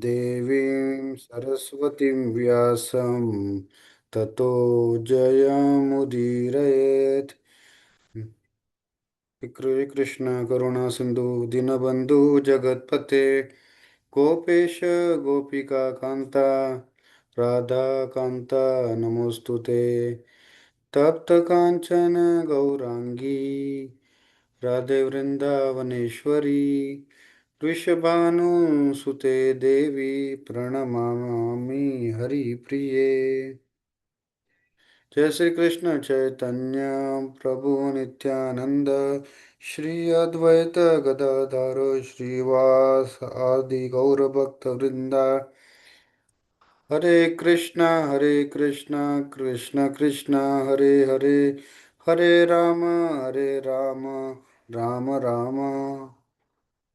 देवीं सरस्वतीं व्यासं ततो जयमुदीरयेत्। कृष्ण करुणा सिंधु दीनबंधु जगतपते गोपेश गोपिका कांता राधा कांता नमोस्तुते। तप्त कांचन गौरांगी राधे वृंदावनेश्वरी वृषभानुसुते देवी प्रणमामि हरिप्रिये। जय श्री कृष्ण चैतन्य प्रभु नित्यानंद श्री अद्वैत गदाधर श्रीवास आदि गौर भक्त वृंदा। हरे कृष्णा कृष्ण कृष्ण हरे हरे हरे राम राम राम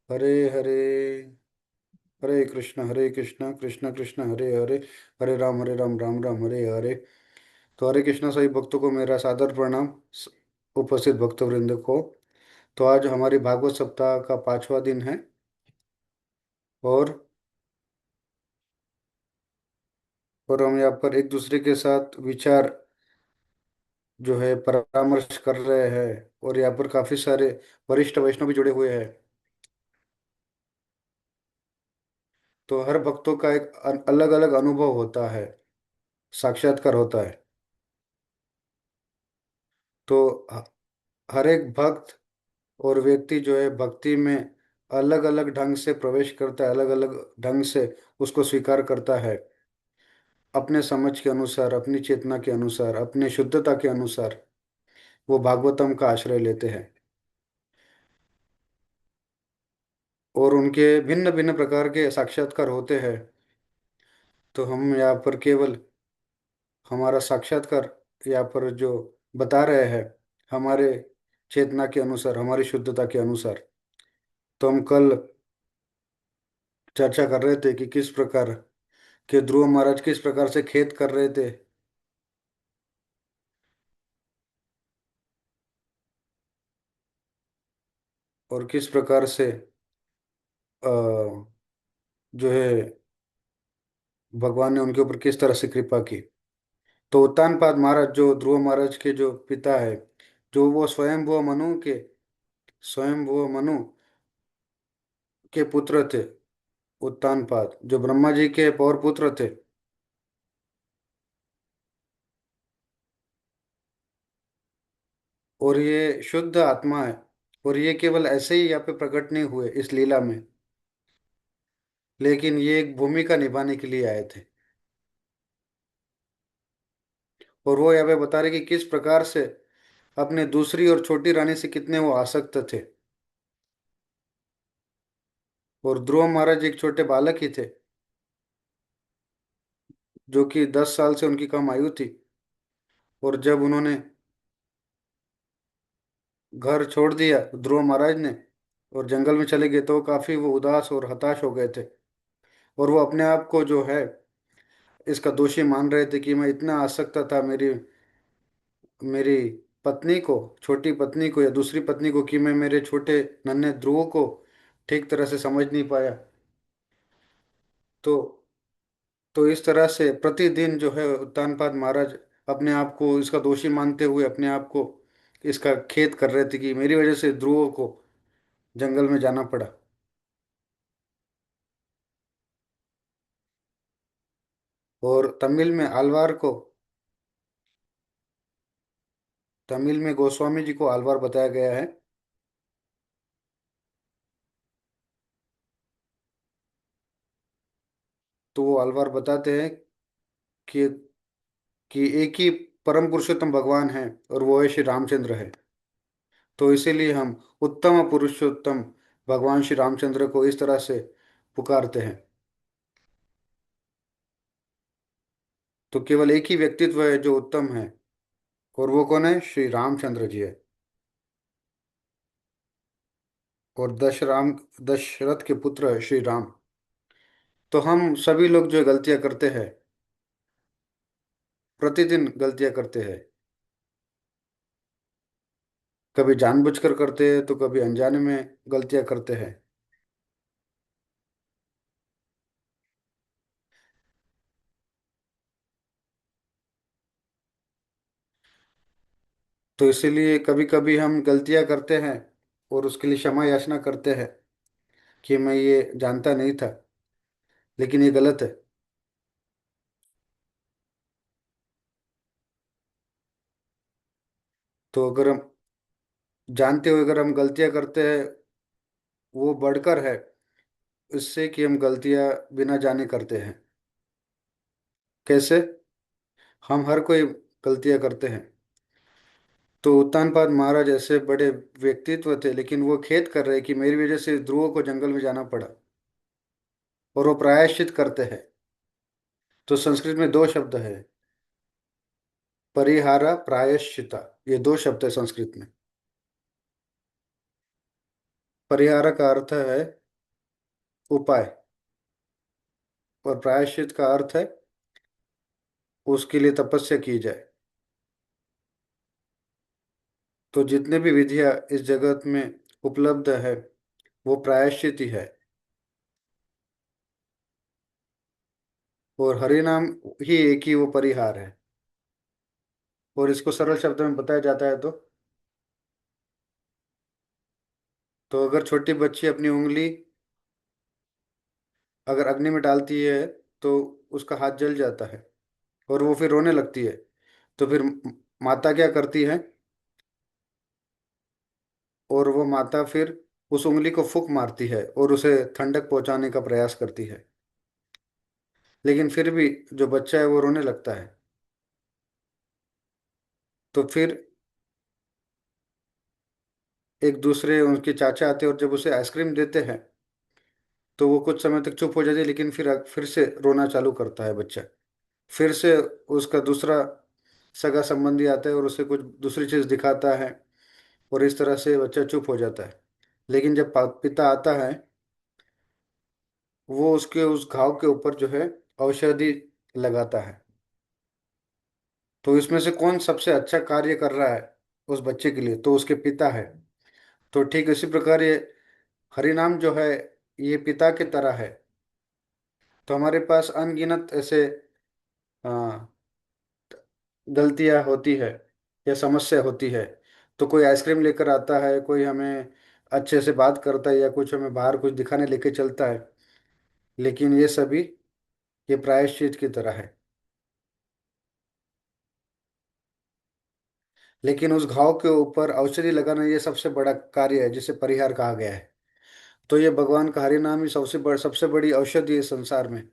हरे हरे। हरे कृष्ण कृष्ण कृष्ण हरे हरे हरे राम राम राम हरे हरे। तो हरे कृष्णा सभी भक्तों को मेरा सादर प्रणाम। उपस्थित भक्तवृंद को। तो आज हमारी भागवत सप्ताह का 5वां दिन है। और हम यहाँ पर एक दूसरे के साथ विचार जो है परामर्श कर रहे हैं। और यहाँ पर काफी सारे वरिष्ठ वैष्णव भी जुड़े हुए हैं। तो हर भक्तों का एक अलग अलग अनुभव होता है, साक्षात्कार होता है। तो हर एक भक्त और व्यक्ति जो है भक्ति में अलग अलग ढंग से प्रवेश करता है, अलग अलग ढंग से उसको स्वीकार करता है। अपने समझ के अनुसार, अपनी चेतना के अनुसार, अपनी शुद्धता के अनुसार वो भागवतम का आश्रय लेते हैं। और उनके भिन्न भिन्न प्रकार के साक्षात्कार होते हैं। तो हम यहाँ पर केवल हमारा साक्षात्कार यहाँ पर जो बता रहे हैं, हमारे चेतना के अनुसार, हमारी शुद्धता के अनुसार। तो हम कल चर्चा कर रहे थे कि किस प्रकार के ध्रुव महाराज किस प्रकार से खेद कर रहे थे। और किस प्रकार से जो है भगवान ने उनके ऊपर किस तरह से कृपा की। तो उत्तानपाद महाराज जो ध्रुव महाराज के जो पिता है, जो वो स्वयंभुव मनु के पुत्र थे। उत्तानपाद जो ब्रह्मा जी के पौर पुत्र थे। और ये शुद्ध आत्मा है। और ये केवल ऐसे ही यहाँ पे प्रकट नहीं हुए इस लीला में, लेकिन ये एक भूमिका निभाने के लिए आए थे। और वो यहाँ पे बता रहे कि किस प्रकार से अपने दूसरी और छोटी रानी से कितने वो आसक्त थे। और ध्रुव महाराज एक छोटे बालक ही थे, जो कि 10 साल से उनकी कम आयु थी। और जब उन्होंने घर छोड़ दिया ध्रुव महाराज ने और जंगल में चले गए, तो काफी वो उदास और हताश हो गए थे। और वो अपने आप को जो है इसका दोषी मान रहे थे कि मैं इतना आसक्त था मेरी मेरी पत्नी को, छोटी पत्नी को या दूसरी पत्नी को, कि मैं मेरे छोटे नन्हे ध्रुव को ठीक तरह से समझ नहीं पाया। तो इस तरह से प्रतिदिन जो है उत्तानपाद महाराज अपने आप को इसका दोषी मानते हुए अपने आप को इसका खेद कर रहे थे कि मेरी वजह से ध्रुव को जंगल में जाना पड़ा। और तमिल में गोस्वामी जी को आलवार बताया गया है। तो वो आलवार बताते हैं कि एक ही परम पुरुषोत्तम भगवान है, और वो है श्री रामचंद्र है। तो इसीलिए हम उत्तम पुरुषोत्तम भगवान श्री रामचंद्र को इस तरह से पुकारते हैं। तो केवल एक ही व्यक्तित्व है जो उत्तम है, और वो कौन है? श्री रामचंद्र जी है। और दशरथ के पुत्र है श्री राम। तो हम सभी लोग जो गलतियां करते हैं, प्रतिदिन गलतियां करते हैं। कभी जानबूझकर करते हैं तो कभी अनजाने में गलतियां करते हैं। तो इसीलिए कभी कभी हम गलतियां करते हैं और उसके लिए क्षमा याचना करते हैं कि मैं ये जानता नहीं था, लेकिन ये गलत है। तो अगर हम जानते हुए अगर हम गलतियां करते हैं, वो बढ़कर है इससे कि हम गलतियां बिना जाने करते हैं। कैसे? हम हर कोई गलतियां करते हैं। तो उत्तानपाद महाराज ऐसे बड़े व्यक्तित्व थे, लेकिन वो खेद कर रहे कि मेरी वजह से ध्रुव को जंगल में जाना पड़ा, और वो प्रायश्चित करते हैं। तो संस्कृत में दो शब्द है, परिहारा प्रायश्चिता। ये दो शब्द है संस्कृत में। परिहार का अर्थ है उपाय, और प्रायश्चित का अर्थ है उसके लिए तपस्या की जाए। तो जितने भी विधियां इस जगत में उपलब्ध है, वो प्रायश्चित ही है। और हरि नाम ही एक ही वो परिहार है। और इसको सरल शब्द में बताया जाता है तो अगर छोटी बच्ची अपनी उंगली अगर अग्नि में डालती है, तो उसका हाथ जल जाता है और वो फिर रोने लगती है। तो फिर माता क्या करती है? और वो माता फिर उस उंगली को फूंक मारती है और उसे ठंडक पहुंचाने का प्रयास करती है। लेकिन फिर भी जो बच्चा है वो रोने लगता है। तो फिर एक दूसरे उनके चाचा आते हैं, और जब उसे आइसक्रीम देते हैं तो वो कुछ समय तक चुप हो जाती है, लेकिन फिर से रोना चालू करता है बच्चा। फिर से उसका दूसरा सगा संबंधी आता है और उसे कुछ दूसरी चीज दिखाता है, और इस तरह से बच्चा चुप हो जाता है। लेकिन जब पिता आता है, वो उसके उस घाव के ऊपर जो है औषधि लगाता है। तो इसमें से कौन सबसे अच्छा कार्य कर रहा है उस बच्चे के लिए? तो उसके पिता है। तो ठीक इसी प्रकार ये हरिनाम जो है, ये पिता की तरह है। तो हमारे पास अनगिनत ऐसे हाँ, गलतियां होती है या समस्या होती है। तो कोई आइसक्रीम लेकर आता है, कोई हमें अच्छे से बात करता है, या कुछ हमें बाहर कुछ दिखाने लेके चलता है, लेकिन ये सभी ये प्रायश्चित की तरह है। लेकिन उस घाव के ऊपर औषधि लगाना ये सबसे बड़ा कार्य है, जिसे परिहार कहा गया है। तो ये भगवान का हरि नाम ही सबसे बड़ी औषधि है संसार में।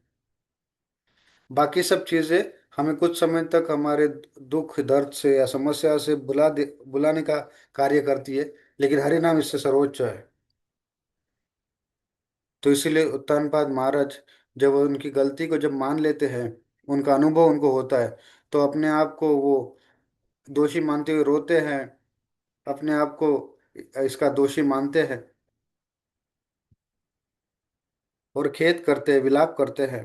बाकी सब चीजें हमें कुछ समय तक हमारे दुख दर्द से या समस्या से बुलाने का कार्य करती है, लेकिन हरि नाम इससे सर्वोच्च है। तो इसीलिए उत्तानपाद महाराज जब उनकी गलती को जब मान लेते हैं, उनका अनुभव उनको होता है, तो अपने आप को वो दोषी मानते हुए रोते हैं, अपने आप को इसका दोषी मानते हैं और खेद करते हैं, विलाप करते हैं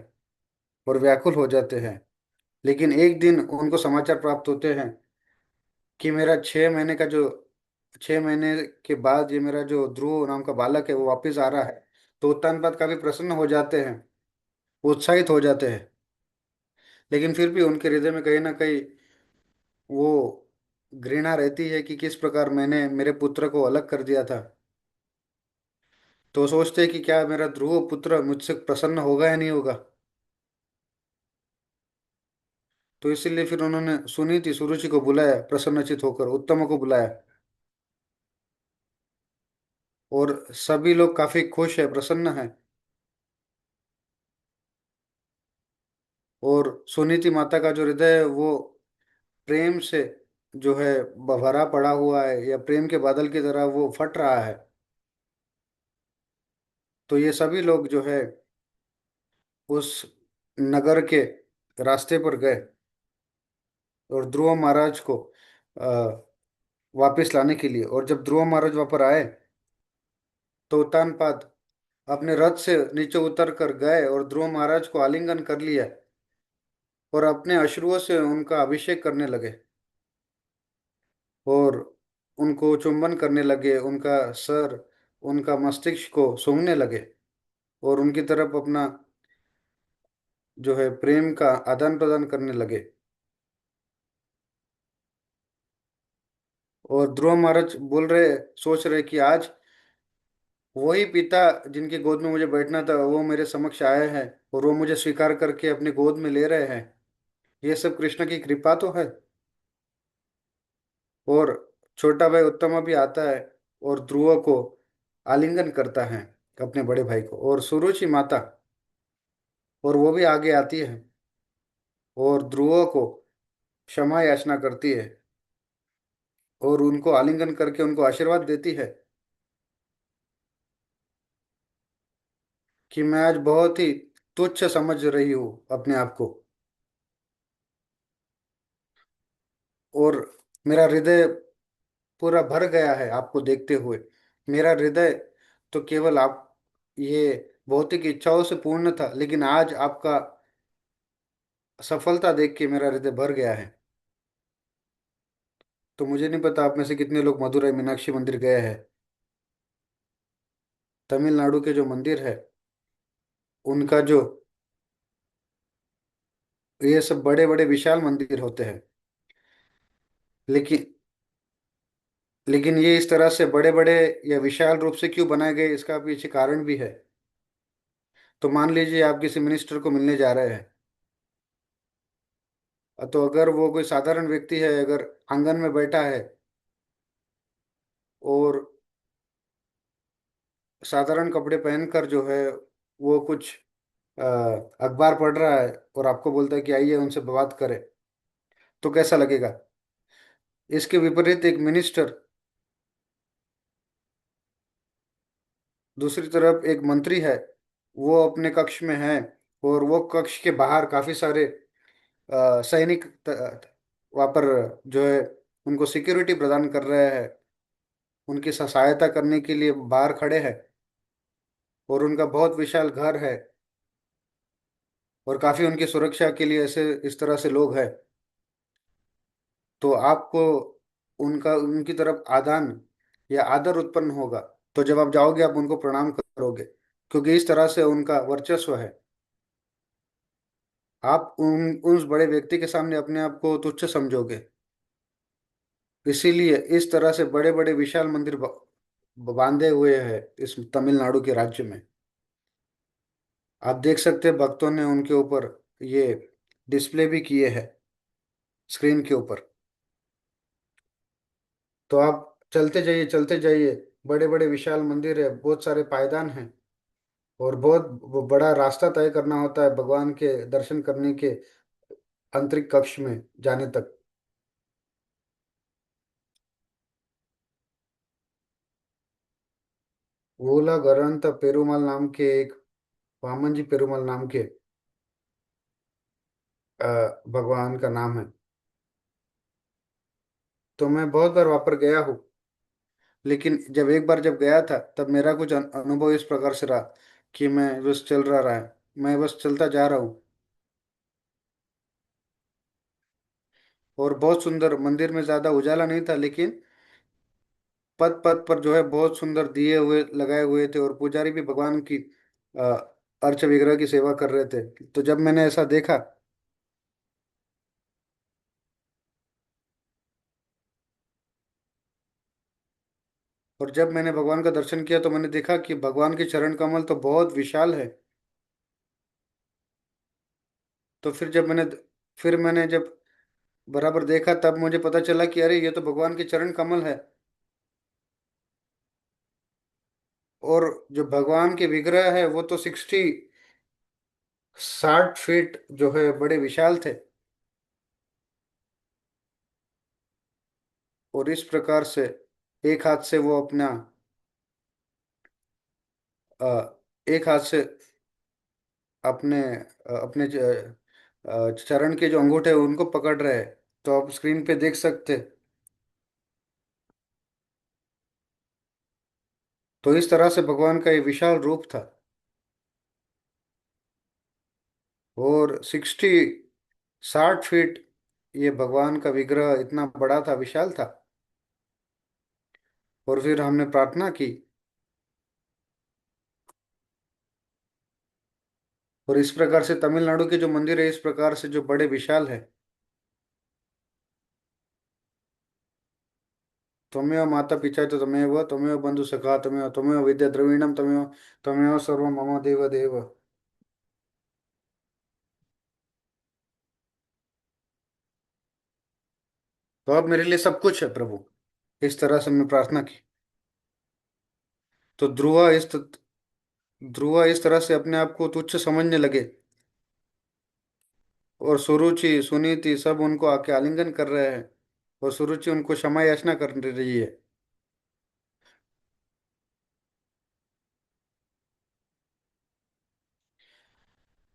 और व्याकुल हो जाते हैं। लेकिन एक दिन उनको समाचार प्राप्त होते हैं कि मेरा 6 महीने का जो 6 महीने के बाद ये मेरा जो ध्रुव नाम का बालक है वो वापस आ रहा है। तो उत्तानपाद काफी प्रसन्न हो जाते हैं, उत्साहित हो जाते हैं। लेकिन फिर भी उनके हृदय में कहीं ना कहीं वो घृणा रहती है कि किस प्रकार मैंने मेरे पुत्र को अलग कर दिया था। तो सोचते हैं कि क्या मेरा ध्रुव पुत्र मुझसे प्रसन्न होगा या नहीं होगा। तो इसीलिए फिर उन्होंने सुनीति सुरुचि को बुलाया, प्रसन्नचित होकर उत्तम को बुलाया, और सभी लोग काफी खुश है, प्रसन्न है। और सुनीति माता का जो हृदय है वो प्रेम से जो है भरा पड़ा हुआ है, या प्रेम के बादल की तरह वो फट रहा है। तो ये सभी लोग जो है उस नगर के रास्ते पर गए और ध्रुव महाराज को वापस लाने के लिए। और जब ध्रुव महाराज वहां पर आए, तो उत्तानपाद अपने रथ से नीचे उतर कर गए और ध्रुव महाराज को आलिंगन कर लिया और अपने अश्रुओं से उनका अभिषेक करने लगे, और उनको चुंबन करने लगे, उनका सर, उनका मस्तिष्क को सूंघने लगे, और उनकी तरफ अपना जो है प्रेम का आदान प्रदान करने लगे। और ध्रुव महाराज बोल रहे, सोच रहे कि आज वही पिता जिनकी गोद में मुझे बैठना था वो मेरे समक्ष आए हैं, और वो मुझे स्वीकार करके अपनी गोद में ले रहे हैं। ये सब कृष्ण की कृपा तो है। और छोटा भाई उत्तम भी आता है और ध्रुव को आलिंगन करता है, अपने बड़े भाई को, और सुरुचि माता, और वो भी आगे आती है और ध्रुव को क्षमा याचना करती है और उनको आलिंगन करके उनको आशीर्वाद देती है कि मैं आज बहुत ही तुच्छ समझ रही हूँ अपने आप को, और मेरा हृदय पूरा भर गया है आपको देखते हुए। मेरा हृदय तो केवल आप ये भौतिक इच्छाओं से पूर्ण था, लेकिन आज आपका सफलता देख के मेरा हृदय भर गया है। तो मुझे नहीं पता आप में से कितने लोग मदुरई मीनाक्षी मंदिर गए हैं। तमिलनाडु के जो मंदिर है उनका जो, ये सब बड़े बड़े विशाल मंदिर होते हैं, लेकिन लेकिन ये इस तरह से बड़े बड़े या विशाल रूप से क्यों बनाए गए, इसका पीछे कारण भी है। तो मान लीजिए आप किसी मिनिस्टर को मिलने जा रहे हैं, तो अगर वो कोई साधारण व्यक्ति है, अगर आंगन में बैठा है और साधारण कपड़े पहनकर जो है वो कुछ अखबार पढ़ रहा है और आपको बोलता है कि आइए उनसे बात करें, तो कैसा लगेगा। इसके विपरीत एक मिनिस्टर, दूसरी तरफ एक मंत्री है, वो अपने कक्ष में है और वो कक्ष के बाहर काफी सारे सैनिक वहाँ पर जो है उनको सिक्योरिटी प्रदान कर रहे हैं, उनकी सहायता करने के लिए बाहर खड़े हैं, और उनका बहुत विशाल घर है और काफी उनकी सुरक्षा के लिए ऐसे इस तरह से लोग हैं। तो आपको उनका उनकी तरफ आदान या आदर उत्पन्न होगा। तो जब आप जाओगे आप उनको प्रणाम करोगे, क्योंकि इस तरह से उनका वर्चस्व है। आप उस बड़े व्यक्ति के सामने अपने आप को तुच्छ समझोगे। इसीलिए इस तरह से बड़े बड़े विशाल मंदिर बांधे हुए हैं इस तमिलनाडु के राज्य में। आप देख सकते हैं भक्तों ने उनके ऊपर ये डिस्प्ले भी किए हैं स्क्रीन के ऊपर। तो आप चलते जाइए चलते जाइए, बड़े बड़े विशाल मंदिर है, बहुत सारे पायदान हैं, और बहुत वो बड़ा रास्ता तय करना होता है भगवान के दर्शन करने के आंतरिक कक्ष में जाने तक। वोला गरंत पेरुमाल नाम के एक, वामन जी पेरुमाल नाम के भगवान का नाम है। तो मैं बहुत बार वहां पर गया हूँ, लेकिन जब एक बार जब गया था तब मेरा कुछ अनुभव इस प्रकार से रहा कि मैं बस चल रहा है, मैं बस चलता जा रहा हूँ। और बहुत सुंदर मंदिर में ज्यादा उजाला नहीं था, लेकिन पद पद पर जो है बहुत सुंदर दिए हुए लगाए हुए थे, और पुजारी भी भगवान की अ, अर्च विग्रह की सेवा कर रहे थे। तो जब मैंने ऐसा देखा, और जब मैंने भगवान का दर्शन किया तो मैंने देखा कि भगवान के चरण कमल तो बहुत विशाल है। तो फिर मैंने जब बराबर देखा तब मुझे पता चला कि अरे ये तो भगवान के चरण कमल है। और जो भगवान के विग्रह है वो तो 60 फीट जो है बड़े विशाल थे। और इस प्रकार से एक हाथ से वो अपना एक हाथ से अपने चरण के जो अंगूठे हैं उनको पकड़ रहे हैं। तो आप स्क्रीन पे देख सकते। तो इस तरह से भगवान का ये विशाल रूप था। और 60 ये भगवान का विग्रह इतना बड़ा था, विशाल था। और फिर हमने प्रार्थना की, और इस प्रकार से तमिलनाडु के जो मंदिर है इस प्रकार से जो बड़े विशाल है। त्वमेव माता पिता च त्वमेव त्वमेव बंधु सखा त्वमेव त्वमेव विद्या द्रविणम त्वमेव त्वमेव सर्व मम देव देव। तो अब मेरे लिए सब कुछ है प्रभु। इस तरह से मैं प्रार्थना की। तो ध्रुव इस तरह से अपने आप को तुच्छ समझने लगे। और सुरुचि सुनीति सब उनको आके आलिंगन कर रहे हैं। और सुरुचि उनको क्षमा याचना कर रही है।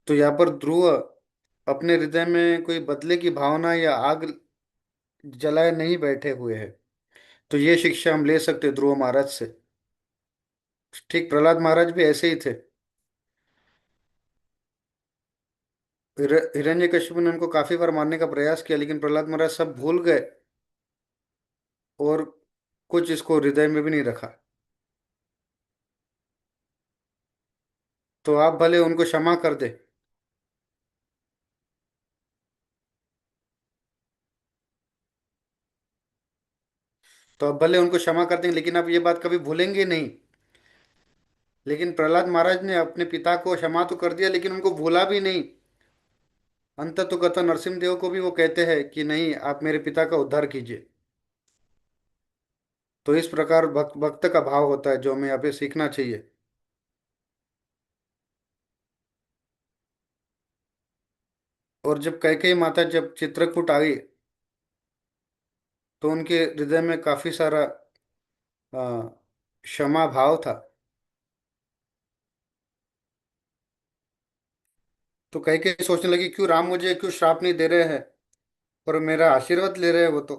तो यहाँ पर ध्रुव अपने हृदय में कोई बदले की भावना या आग जलाए नहीं बैठे हुए हैं। तो ये शिक्षा हम ले सकते हैं ध्रुव महाराज से। ठीक प्रहलाद महाराज भी ऐसे ही थे। हिरण्यकशिपु ने उनको काफी बार मारने का प्रयास किया, लेकिन प्रहलाद महाराज सब भूल गए। और कुछ इसको हृदय में भी नहीं रखा। तो आप भले उनको क्षमा कर दे। तो आप भले उनको क्षमा कर देंगे, लेकिन आप ये बात कभी भूलेंगे नहीं। लेकिन प्रहलाद महाराज ने अपने पिता को क्षमा तो कर दिया, लेकिन उनको भूला भी नहीं। अंत तो कथा नरसिंह देव को भी वो कहते हैं कि नहीं, आप मेरे पिता का उद्धार कीजिए। तो इस प्रकार भक्त भक्त का भाव होता है, जो हमें यहाँ पे सीखना चाहिए। और जब कैकेयी माता जब चित्रकूट आई, तो उनके हृदय में काफी सारा अ, क्षमा भाव था। तो कैकेयी सोचने लगी, क्यों राम मुझे क्यों श्राप नहीं दे रहे हैं, और मेरा आशीर्वाद ले रहे हैं वो तो।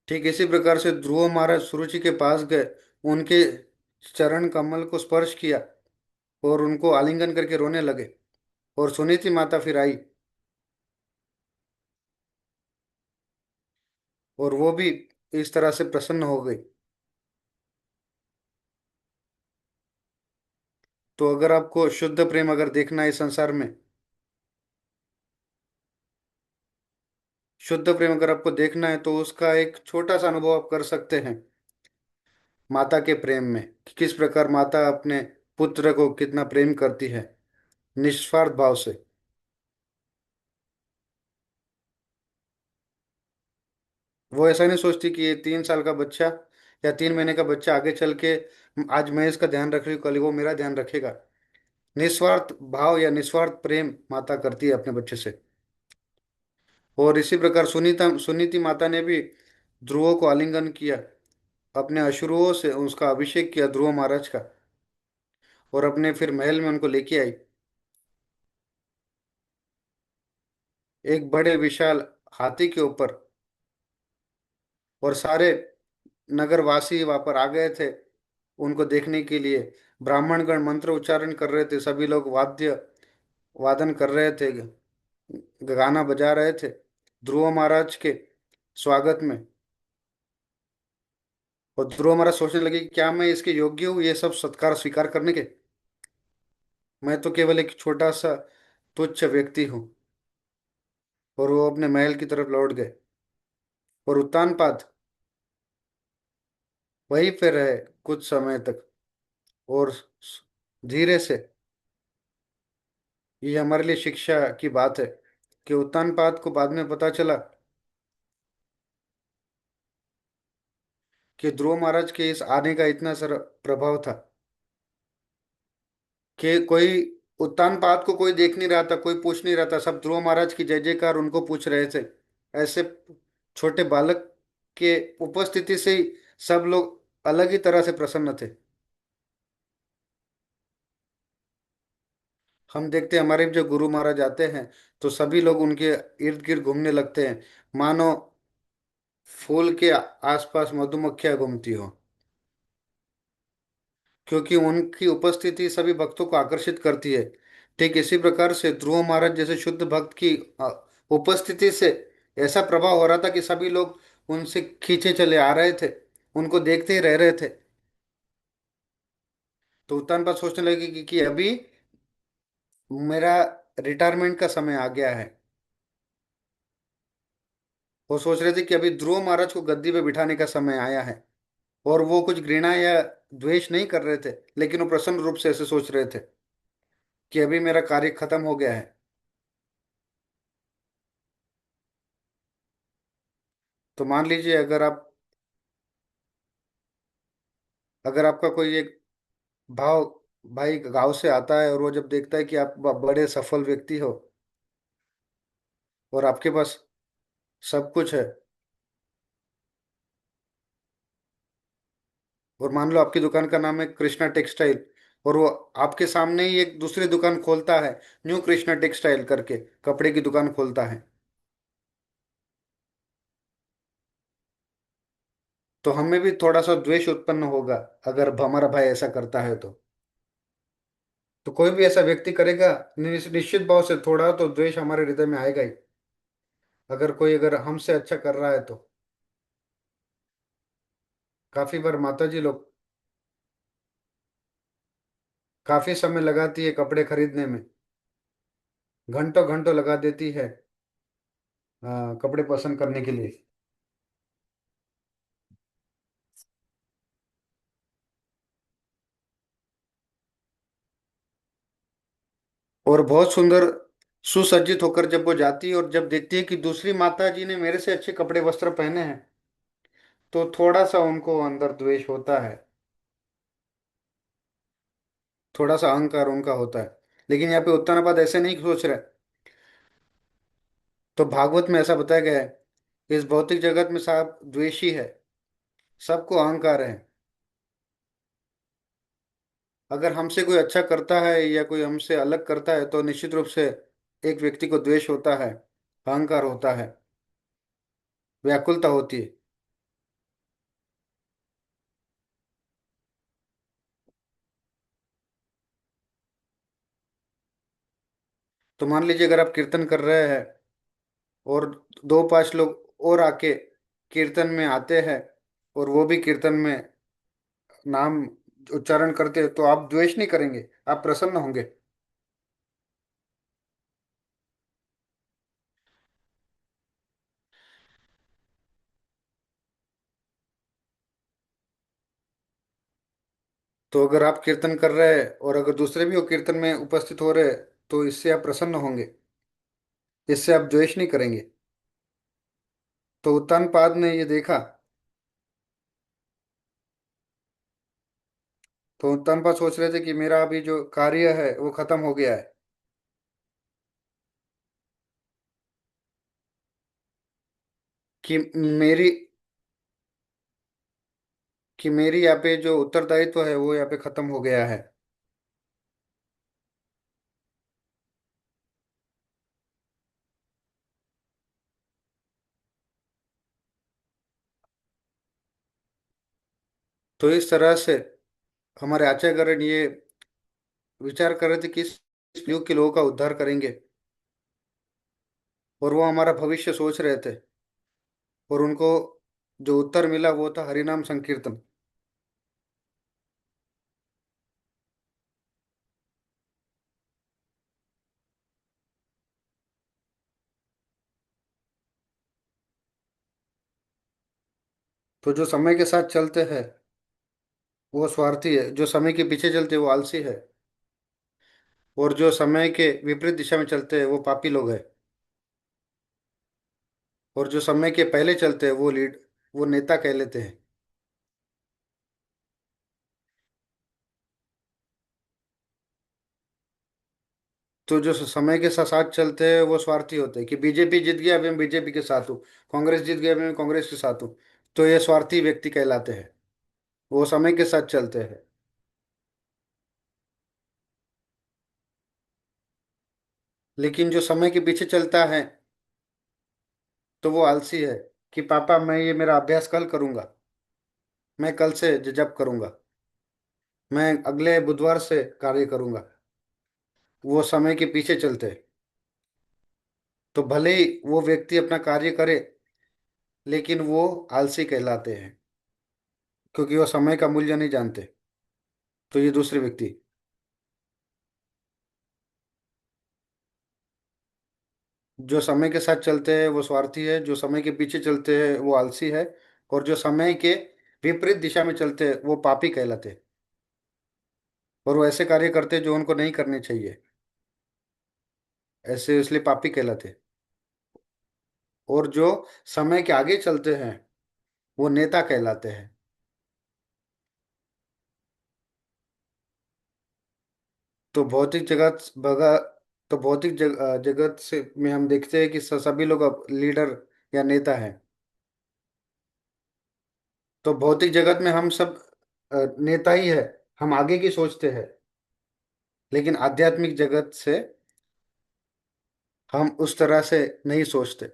ठीक इसी प्रकार से ध्रुव महाराज सुरुचि के पास गए, उनके चरण कमल को स्पर्श किया, और उनको आलिंगन करके रोने लगे। और सुनीति माता फिर आई, और वो भी इस तरह से प्रसन्न हो गई। तो अगर आपको शुद्ध प्रेम अगर देखना है इस संसार में, शुद्ध प्रेम अगर आपको देखना है, तो उसका एक छोटा सा अनुभव आप कर सकते हैं माता के प्रेम में, कि किस प्रकार माता अपने पुत्र को कितना प्रेम करती है, निस्वार्थ भाव से। वो ऐसा नहीं सोचती कि ये 3 साल का बच्चा या 3 महीने का बच्चा आगे चल के आज मैं इसका ध्यान रख रही हूँ, कल वो मेरा ध्यान रखेगा। निस्वार्थ भाव या निस्वार्थ प्रेम माता करती है अपने बच्चे से। और इसी प्रकार सुनीता सुनीति माता ने भी ध्रुव को आलिंगन किया, अपने अश्रुओं से उसका अभिषेक किया ध्रुव महाराज का। और अपने फिर महल में उनको लेके आई, एक बड़े विशाल हाथी के ऊपर। और सारे नगरवासी वहां पर आ गए थे उनको देखने के लिए। ब्राह्मणगण मंत्र उच्चारण कर रहे थे, सभी लोग वाद्य वादन कर रहे थे, गाना बजा रहे थे ध्रुव महाराज के स्वागत में। और ध्रुव महाराज सोचने लगे कि क्या मैं इसके योग्य हूँ ये सब सत्कार स्वीकार करने के। मैं तो केवल एक छोटा सा तुच्छ व्यक्ति हूँ। और वो अपने महल की तरफ लौट गए। और उत्तानपाद वहीं पे रहे कुछ समय तक। और धीरे से, ये हमारे लिए शिक्षा की बात है, कि उत्तानपाद को बाद में पता चला कि ध्रुव महाराज के इस आने का इतना सारा प्रभाव था, कि कोई उत्तानपाद को कोई देख नहीं रहा था, कोई पूछ नहीं रहा था, सब ध्रुव महाराज की जय जयकार उनको पूछ रहे थे। ऐसे छोटे बालक के उपस्थिति से ही सब लोग अलग ही तरह से प्रसन्न थे। हम देखते हैं हमारे जो गुरु महाराज आते हैं, तो सभी लोग उनके इर्द गिर्द घूमने लगते हैं, मानो फूल के आसपास मधुमक्खियां घूमती हो। क्योंकि उनकी उपस्थिति सभी भक्तों को आकर्षित करती है। ठीक इसी प्रकार से ध्रुव महाराज जैसे शुद्ध भक्त की उपस्थिति से ऐसा प्रभाव हो रहा था कि सभी लोग उनसे खींचे चले आ रहे थे, उनको देखते ही रह रहे थे। तो उत्तानपाद सोचने लगे कि अभी मेरा रिटायरमेंट का समय आ गया है। वो सोच रहे थे कि अभी ध्रुव महाराज को गद्दी पे बिठाने का समय आया है। और वो कुछ घृणा या द्वेष नहीं कर रहे थे, लेकिन वो प्रसन्न रूप से ऐसे सोच रहे थे कि अभी मेरा कार्य खत्म हो गया है। तो मान लीजिए, अगर आपका कोई एक भाव भाई गांव से आता है, और वो जब देखता है कि आप बड़े सफल व्यक्ति हो और आपके पास सब कुछ है, और मान लो आपकी दुकान का नाम है कृष्णा टेक्सटाइल, और वो आपके सामने ही एक दूसरी दुकान खोलता है, न्यू कृष्णा टेक्सटाइल करके कपड़े की दुकान खोलता है, तो हमें भी थोड़ा सा द्वेष उत्पन्न होगा अगर हमारा भाई ऐसा करता है तो। तो कोई भी ऐसा व्यक्ति करेगा, निश्चित भाव से थोड़ा तो द्वेष हमारे हृदय में आएगा ही, अगर हमसे अच्छा कर रहा है तो। काफी बार माता जी लोग काफी समय लगाती है कपड़े खरीदने में, घंटों घंटों लगा देती है कपड़े पसंद करने के लिए। और बहुत सुंदर सुसज्जित होकर जब वो जाती है, और जब देखती है कि दूसरी माता जी ने मेरे से अच्छे कपड़े वस्त्र पहने हैं, तो थोड़ा सा उनको अंदर द्वेष होता है, थोड़ा सा अहंकार उनका होता है। लेकिन यहाँ पे उत्तानपाद ऐसे नहीं सोच रहे। तो भागवत में ऐसा बताया गया है, इस भौतिक जगत में सब द्वेषी है, सबको अहंकार है। अगर हमसे कोई अच्छा करता है या कोई हमसे अलग करता है, तो निश्चित रूप से एक व्यक्ति को द्वेष होता है, अहंकार होता है, व्याकुलता होती है। तो मान लीजिए, अगर आप कीर्तन कर रहे हैं और दो पांच लोग और आके कीर्तन में आते हैं, और वो भी कीर्तन में नाम उच्चारण करते हैं, तो आप द्वेष नहीं करेंगे, आप प्रसन्न होंगे। तो अगर आप कीर्तन कर रहे हैं और अगर दूसरे भी वो कीर्तन में उपस्थित हो रहे हैं, तो इससे आप प्रसन्न होंगे, इससे आप द्वेष नहीं करेंगे। तो उत्तानपाद ने ये देखा। तो उत्तानपाद सोच रहे थे कि मेरा अभी जो कार्य है वो खत्म हो गया है, कि मेरी मेरी यहाँ पे जो उत्तरदायित्व है वो यहाँ पे खत्म हो गया है। तो इस तरह से हमारे आचार्यगण ये विचार कर रहे थे कि इस युग के लोगों का उद्धार करेंगे, और वो हमारा भविष्य सोच रहे थे। और उनको जो उत्तर मिला वो था हरिनाम संकीर्तन। तो जो समय के साथ चलते हैं वो स्वार्थी है, जो समय के पीछे चलते हैं वो आलसी है, और जो समय के विपरीत दिशा में चलते हैं वो पापी लोग हैं, और जो समय के पहले चलते हैं वो नेता कहलाते हैं। तो जो समय के साथ साथ चलते हैं वो स्वार्थी होते हैं, कि बीजेपी जीत गया, अभी मैं बीजेपी के साथ हूँ, कांग्रेस जीत गया, अभी मैं कांग्रेस के साथ हूँ। तो ये स्वार्थी व्यक्ति कहलाते हैं, वो समय के साथ चलते हैं। लेकिन जो समय के पीछे चलता है, तो वो आलसी है, कि पापा मैं ये मेरा अभ्यास कल करूंगा, मैं कल से जप करूंगा, मैं अगले बुधवार से कार्य करूंगा। वो समय के पीछे चलते हैं। तो भले ही वो व्यक्ति अपना कार्य करे, लेकिन वो आलसी कहलाते हैं, क्योंकि वो समय का मूल्य नहीं जानते। तो ये दूसरे व्यक्ति। जो समय के साथ चलते हैं वो स्वार्थी है, जो समय के पीछे चलते हैं वो आलसी है, और जो समय के विपरीत दिशा में चलते हैं वो पापी कहलाते हैं। और वो ऐसे कार्य करते हैं जो उनको नहीं करने चाहिए, ऐसे इसलिए पापी कहलाते हैं। और जो समय के आगे चलते हैं वो नेता कहलाते हैं। तो भौतिक जगत भगा तो भौतिक जगत से में हम देखते हैं कि सभी लोग अब लीडर या नेता हैं। तो भौतिक जगत में हम सब नेता ही है, हम आगे की सोचते हैं। लेकिन आध्यात्मिक जगत से हम उस तरह से नहीं सोचते।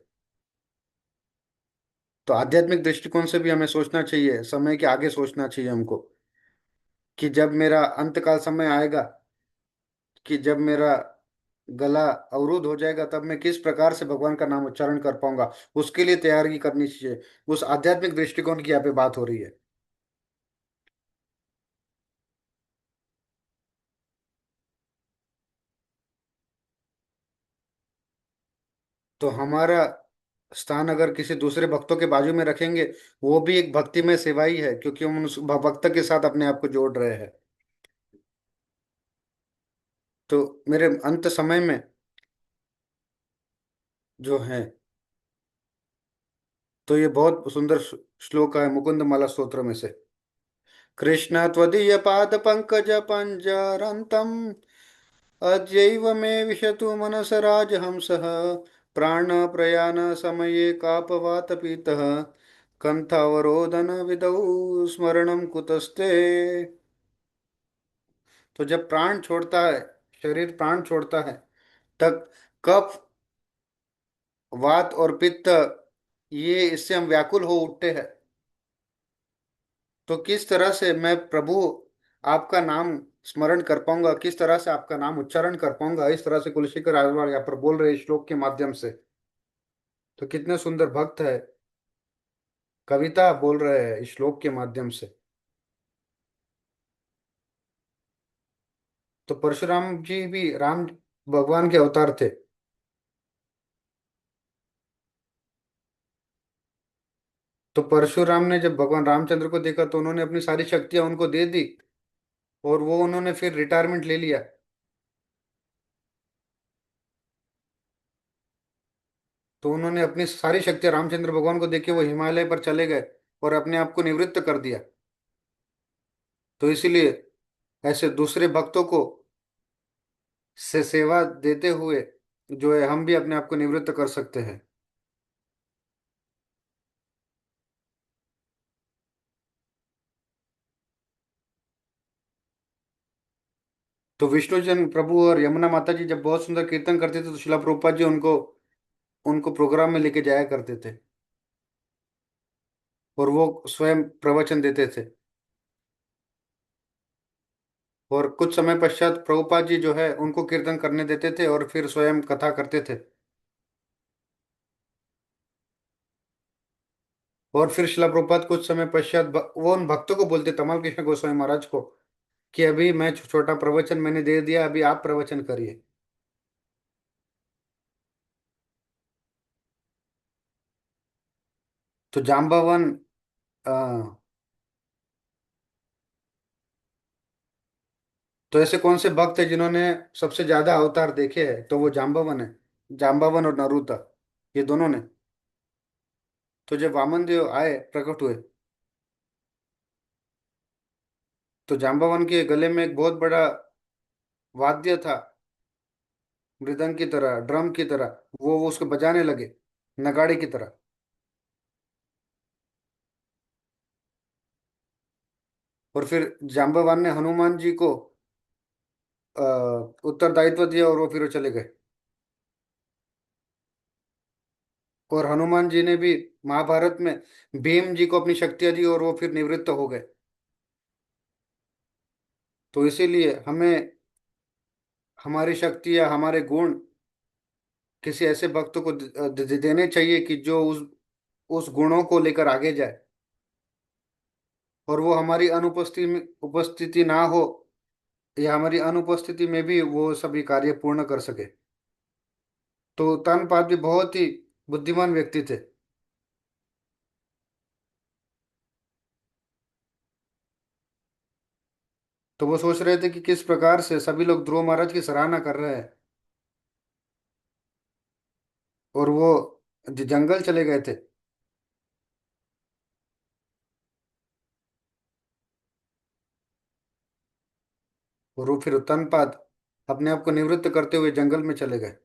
तो आध्यात्मिक दृष्टिकोण से भी हमें सोचना चाहिए, समय के आगे सोचना चाहिए हमको, कि जब मेरा अंतकाल समय आएगा, कि जब मेरा गला अवरुद्ध हो जाएगा, तब मैं किस प्रकार से भगवान का नाम उच्चारण कर पाऊंगा, उसके लिए तैयारी करनी चाहिए। उस आध्यात्मिक दृष्टिकोण की यहाँ पे बात हो रही है। तो हमारा स्थान अगर किसी दूसरे भक्तों के बाजू में रखेंगे, वो भी एक भक्तिमय सेवा ही है, क्योंकि हम उस भक्त के साथ अपने आप को जोड़ रहे हैं। तो मेरे अंत समय में जो है, तो ये बहुत सुंदर श्लोक है मुकुंद माला स्तोत्र में से। कृष्ण त्वदीय पाद पंकज पंजरंतम, अद्यैव मे विशतु मनस राजहंसः, प्राण प्रयाण समये कापवातपीतः, कंथावरोधन विदौ स्मरणं कुतस्ते। तो जब प्राण छोड़ता है, शरीर प्राण छोड़ता है, तब कफ, वात और पित्त, ये इससे हम व्याकुल हो उठते हैं। तो किस तरह से मैं प्रभु आपका नाम स्मरण कर पाऊंगा, किस तरह से आपका नाम उच्चारण कर पाऊंगा, इस तरह से कुलशेखर आழ்वार यहाँ पर बोल रहे हैं श्लोक के माध्यम से। तो कितने सुंदर भक्त है, कविता बोल रहे हैं इस श्लोक के माध्यम से। तो परशुराम जी भी राम भगवान के अवतार थे। तो परशुराम ने जब भगवान रामचंद्र को देखा तो उन्होंने अपनी सारी शक्तियां उनको दे दी, और वो उन्होंने फिर रिटायरमेंट ले लिया। तो उन्होंने अपनी सारी शक्तियां रामचंद्र भगवान को देके वो हिमालय पर चले गए और अपने आप को निवृत्त कर दिया। तो इसीलिए ऐसे दूसरे भक्तों को से सेवा देते हुए जो है हम भी अपने आप को निवृत्त कर सकते हैं। तो विष्णु जन प्रभु और यमुना माता जी जब बहुत सुंदर कीर्तन करते थे, तो शिला प्रभुपाद जी उनको उनको प्रोग्राम में लेके जाया करते थे, और वो स्वयं प्रवचन देते थे। और कुछ समय पश्चात प्रभुपाद जी जो है उनको कीर्तन करने देते थे और फिर स्वयं कथा करते थे। और फिर शिला प्रभुपाद कुछ समय पश्चात वो उन भक्तों को बोलते, तमाल कृष्ण गोस्वामी महाराज को, कि अभी मैं छोटा प्रवचन मैंने दे दिया, अभी आप प्रवचन करिए। तो जाम्बावन, अ, तो ऐसे कौन से भक्त है जिन्होंने सबसे ज्यादा अवतार देखे हैं, तो वो जाम्बावन है। जाम्बावन और नरूता, ये दोनों ने। तो जब वामन देव आए, प्रकट हुए, तो जाम्बावन के गले में एक बहुत बड़ा वाद्य था, मृदंग की तरह, ड्रम की तरह। वो उसको बजाने लगे, नगाड़े की तरह। और फिर जाम्बावान ने हनुमान जी को अ, उत्तरदायित्व दिया, और वो फिर वो चले गए। और हनुमान जी ने भी महाभारत में भीम जी को अपनी शक्तियां दी, और वो फिर निवृत्त हो गए। तो इसीलिए हमें हमारी शक्ति या हमारे गुण किसी ऐसे भक्त को देने चाहिए कि जो उस गुणों को लेकर आगे जाए, और वो हमारी अनुपस्थिति में उपस्थिति ना हो, या हमारी अनुपस्थिति में भी वो सभी कार्य पूर्ण कर सके। तो उत्तानपाद भी बहुत ही बुद्धिमान व्यक्ति थे। तो वो सोच रहे थे कि किस प्रकार से सभी लोग ध्रुव महाराज की सराहना कर रहे हैं, और वो जंगल चले गए थे। और वो फिर उत्तानपाद अपने आप को निवृत्त करते हुए जंगल में चले गए।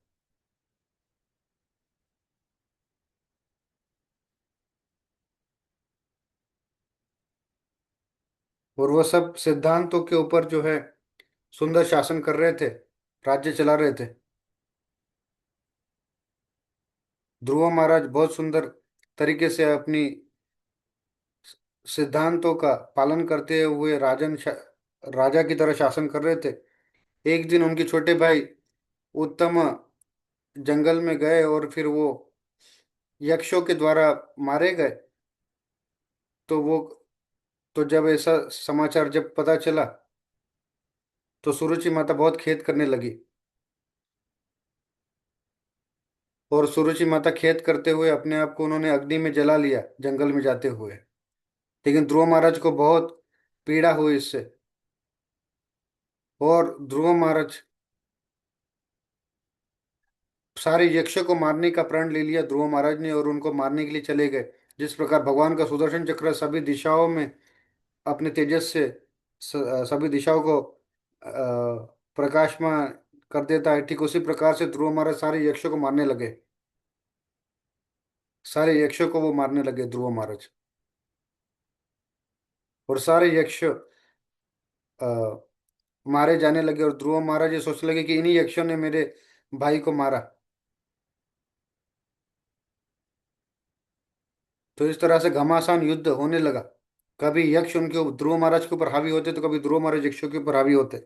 और वो सब सिद्धांतों के ऊपर जो है सुंदर शासन कर रहे थे, राज्य चला रहे थे। ध्रुव महाराज बहुत सुंदर तरीके से अपनी सिद्धांतों का पालन करते हुए राजा की तरह शासन कर रहे थे। एक दिन उनके छोटे भाई उत्तम जंगल में गए, और फिर वो यक्षों के द्वारा मारे गए। तो वो तो जब ऐसा समाचार जब पता चला, तो सुरुचि माता बहुत खेद करने लगी। और सुरुचि माता खेद करते हुए अपने आप को उन्होंने अग्नि में जला लिया जंगल में जाते हुए। लेकिन ध्रुव महाराज को बहुत पीड़ा हुई इससे। और ध्रुव महाराज सारे यक्षों को मारने का प्रण ले लिया ध्रुव महाराज ने, और उनको मारने के लिए चले गए। जिस प्रकार भगवान का सुदर्शन चक्र सभी दिशाओं में अपने तेजस से सभी दिशाओं को प्रकाशमान कर देता है, ठीक उसी प्रकार से ध्रुव महाराज सारे यक्षों को मारने लगे। सारे यक्षों को वो मारने लगे ध्रुव महाराज। और सारे यक्ष मारे जाने लगे, और ध्रुव महाराज ये सोचने लगे कि इन्हीं यक्षों ने मेरे भाई को मारा। तो इस तरह से घमासान युद्ध होने लगा। कभी यक्ष ध्रुव महाराज के ऊपर हावी होते, तो कभी ध्रुव महाराज यक्षों के ऊपर हावी होते।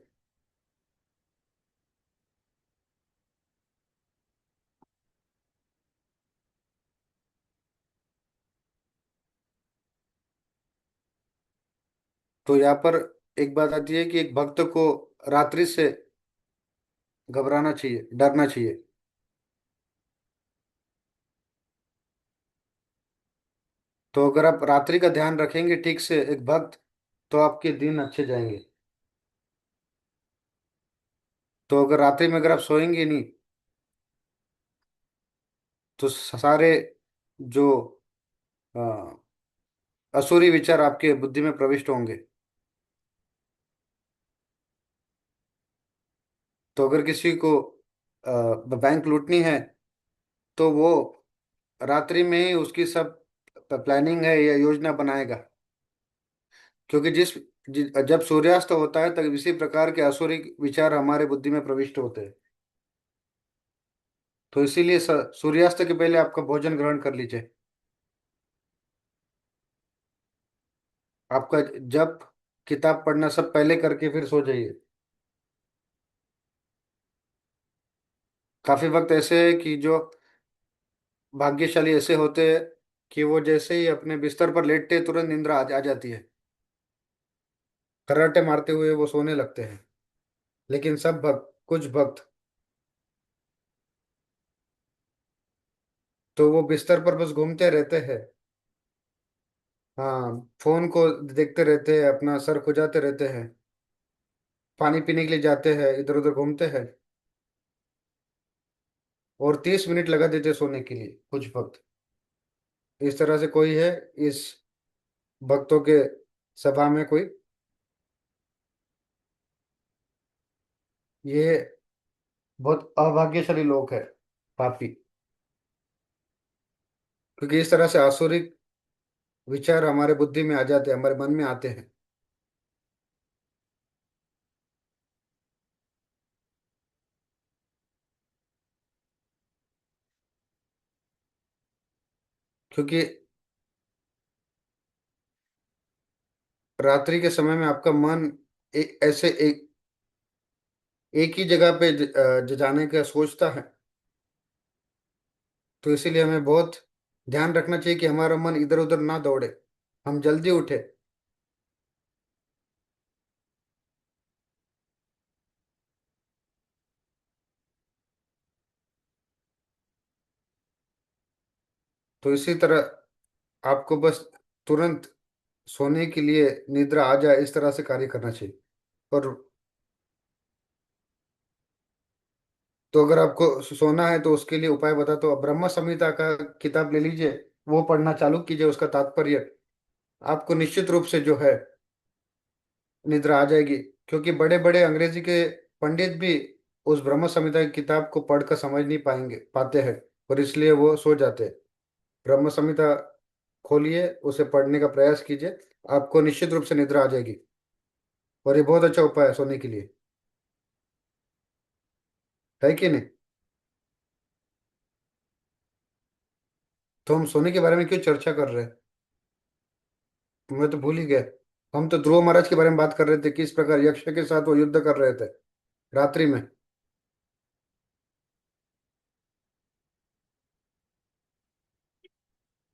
तो यहाँ पर एक बात आती है कि एक भक्त को रात्रि से घबराना चाहिए, डरना चाहिए। तो अगर आप रात्रि का ध्यान रखेंगे ठीक से, एक भक्त, तो आपके दिन अच्छे जाएंगे। तो अगर रात्रि में अगर आप सोएंगे नहीं, तो सारे जो अ, असुरी विचार आपके बुद्धि में प्रविष्ट होंगे। तो अगर किसी को बैंक लूटनी है, तो वो रात्रि में ही उसकी सब प्लानिंग है या योजना बनाएगा। क्योंकि जब सूर्यास्त होता है, तब इसी प्रकार के असुरी विचार हमारे बुद्धि में प्रविष्ट होते हैं। तो इसीलिए सूर्यास्त के पहले आपका भोजन ग्रहण कर लीजिए। आपका जप, किताब पढ़ना सब पहले करके फिर सो जाइए। काफी वक्त ऐसे है कि जो भाग्यशाली ऐसे होते हैं कि वो जैसे ही अपने बिस्तर पर लेटते हैं, तुरंत निंद्रा आ जाती है। कराटे मारते हुए वो सोने लगते हैं। लेकिन सब भक्त, कुछ भक्त, तो वो बिस्तर पर बस घूमते रहते हैं। हाँ, फोन को देखते रहते हैं, अपना सर खुजाते रहते हैं, पानी पीने के लिए जाते हैं, इधर उधर घूमते हैं। और 30 मिनट लगा देते हैं सोने के लिए कुछ भक्त। इस तरह से कोई है इस भक्तों के सभा में कोई? ये बहुत अभाग्यशाली लोग है, पापी। क्योंकि इस तरह से आसुरिक विचार हमारे बुद्धि में आ जाते हैं, हमारे मन में आते हैं। क्योंकि रात्रि के समय में आपका मन ऐसे एक ही जगह पे जाने का सोचता है। तो इसीलिए हमें बहुत ध्यान रखना चाहिए कि हमारा मन इधर उधर ना दौड़े, हम जल्दी उठे। तो इसी तरह आपको बस तुरंत सोने के लिए निद्रा आ जाए इस तरह से कार्य करना चाहिए। और तो अगर आपको सोना है तो उसके लिए उपाय बता, तो ब्रह्म संहिता का किताब ले लीजिए, वो पढ़ना चालू कीजिए, उसका तात्पर्य आपको निश्चित रूप से जो है निद्रा आ जाएगी। क्योंकि बड़े बड़े अंग्रेजी के पंडित भी उस ब्रह्म संहिता की किताब को पढ़कर समझ नहीं पाएंगे पाते हैं, और इसलिए वो सो जाते हैं। ब्रह्म संहिता खोलिए, उसे पढ़ने का प्रयास कीजिए, आपको निश्चित रूप से निद्रा आ जाएगी। और ये बहुत अच्छा उपाय है सोने के लिए, है कि नहीं? तो हम सोने के बारे में क्यों चर्चा कर रहे हैं? मैं तो भूल ही गया। हम तो ध्रुव महाराज के बारे में बात कर रहे थे, किस प्रकार यक्ष के साथ वो युद्ध कर रहे थे रात्रि में।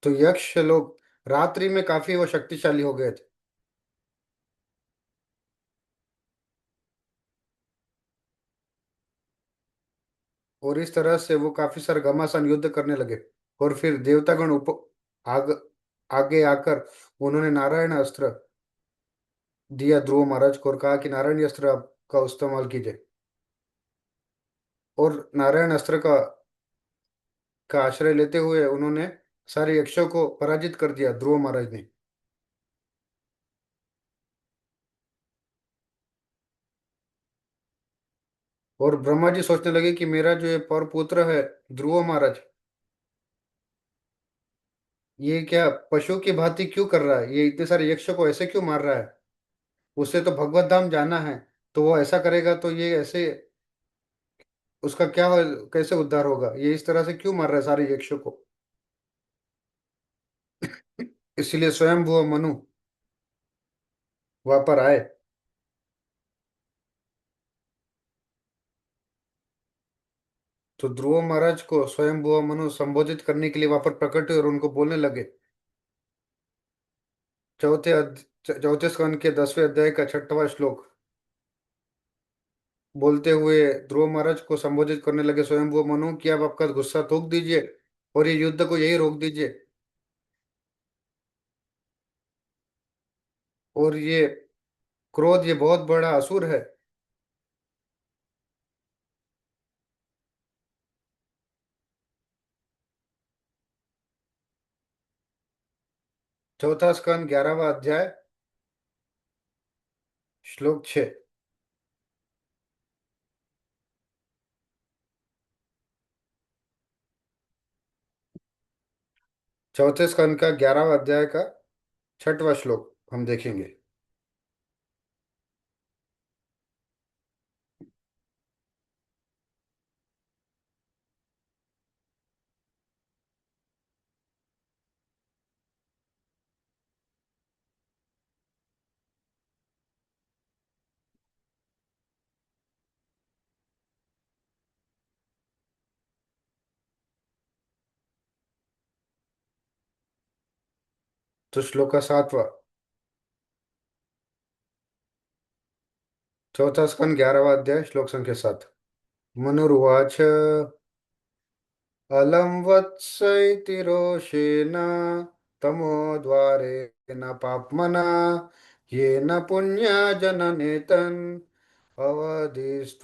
तो यक्ष लोग रात्रि में काफी वो शक्तिशाली हो गए थे, और इस तरह से वो काफी सारे घमासान युद्ध करने लगे। और फिर देवतागण आग आगे आकर उन्होंने नारायण अस्त्र दिया ध्रुव महाराज को, और कहा कि नारायण अस्त्र का इस्तेमाल कीजिए। और नारायण अस्त्र का आश्रय लेते हुए उन्होंने सारे यक्षों को पराजित कर दिया ध्रुव महाराज ने। और ब्रह्मा जी सोचने लगे कि मेरा जो ये पर पुत्र है ध्रुव महाराज, ये क्या पशु की भांति क्यों कर रहा है, ये इतने सारे यक्षों को ऐसे क्यों मार रहा है? उसे तो भगवत धाम जाना है, तो वो ऐसा करेगा तो ये ऐसे उसका क्या हो, कैसे उद्धार होगा? ये इस तरह से क्यों मार रहा है सारे यक्षों को? इसलिए स्वयं वो मनु वहां पर आए। तो ध्रुव महाराज को स्वयं वो मनु संबोधित करने के लिए वहां पर प्रकट हुए और उनको बोलने लगे। चौथे स्कंद के 10वें अध्याय का 6वां श्लोक बोलते हुए ध्रुव महाराज को संबोधित करने लगे स्वयं वो मनु कि आप आपका गुस्सा थूक दीजिए और ये युद्ध को यही रोक दीजिए। और ये क्रोध ये बहुत बड़ा असुर है। चौथा स्कंद 11वां अध्याय श्लोक 6। चौथे स्कंद का 11वां अध्याय का 6वां श्लोक हम देखेंगे। तो श्लोक का 7वां, चौथा स्कंद 11वां अध्याय श्लोक संख्या 7। मनुर्वाच अलं वत्स इति रोषेण तमोद्वारेण पाप्मना येन पुण्या जनने तन् अवधिस्त्वमनागशः।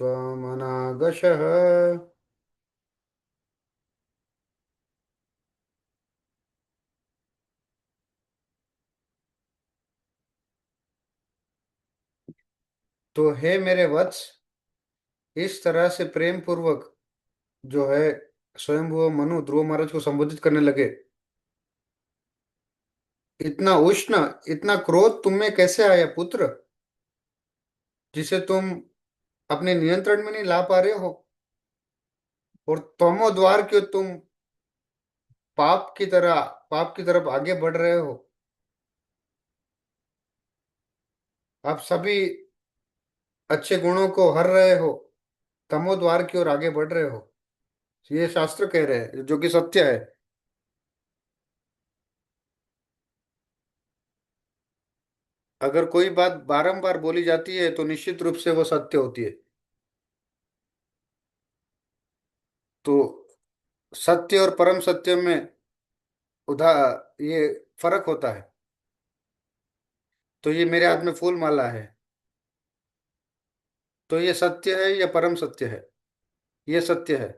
तो हे मेरे वत्स, इस तरह से प्रेम पूर्वक जो है स्वयं वो मनु ध्रुव महाराज को संबोधित करने लगे। इतना उष्ण, इतना क्रोध तुम में कैसे आया पुत्र, जिसे तुम अपने नियंत्रण में नहीं ला पा रहे हो? और तमोद्वार क्यों तुम पाप की तरह पाप की तरफ आगे बढ़ रहे हो? आप सभी अच्छे गुणों को हर रहे हो, तमोद्वार की ओर आगे बढ़ रहे हो। ये शास्त्र कह रहे हैं, जो कि सत्य है। अगर कोई बात बारंबार बोली जाती है तो निश्चित रूप से वो सत्य होती है। तो सत्य और परम सत्य में उधा ये फर्क होता है। तो ये मेरे हाथ में फूल माला है, तो ये सत्य है या परम सत्य है? ये सत्य है।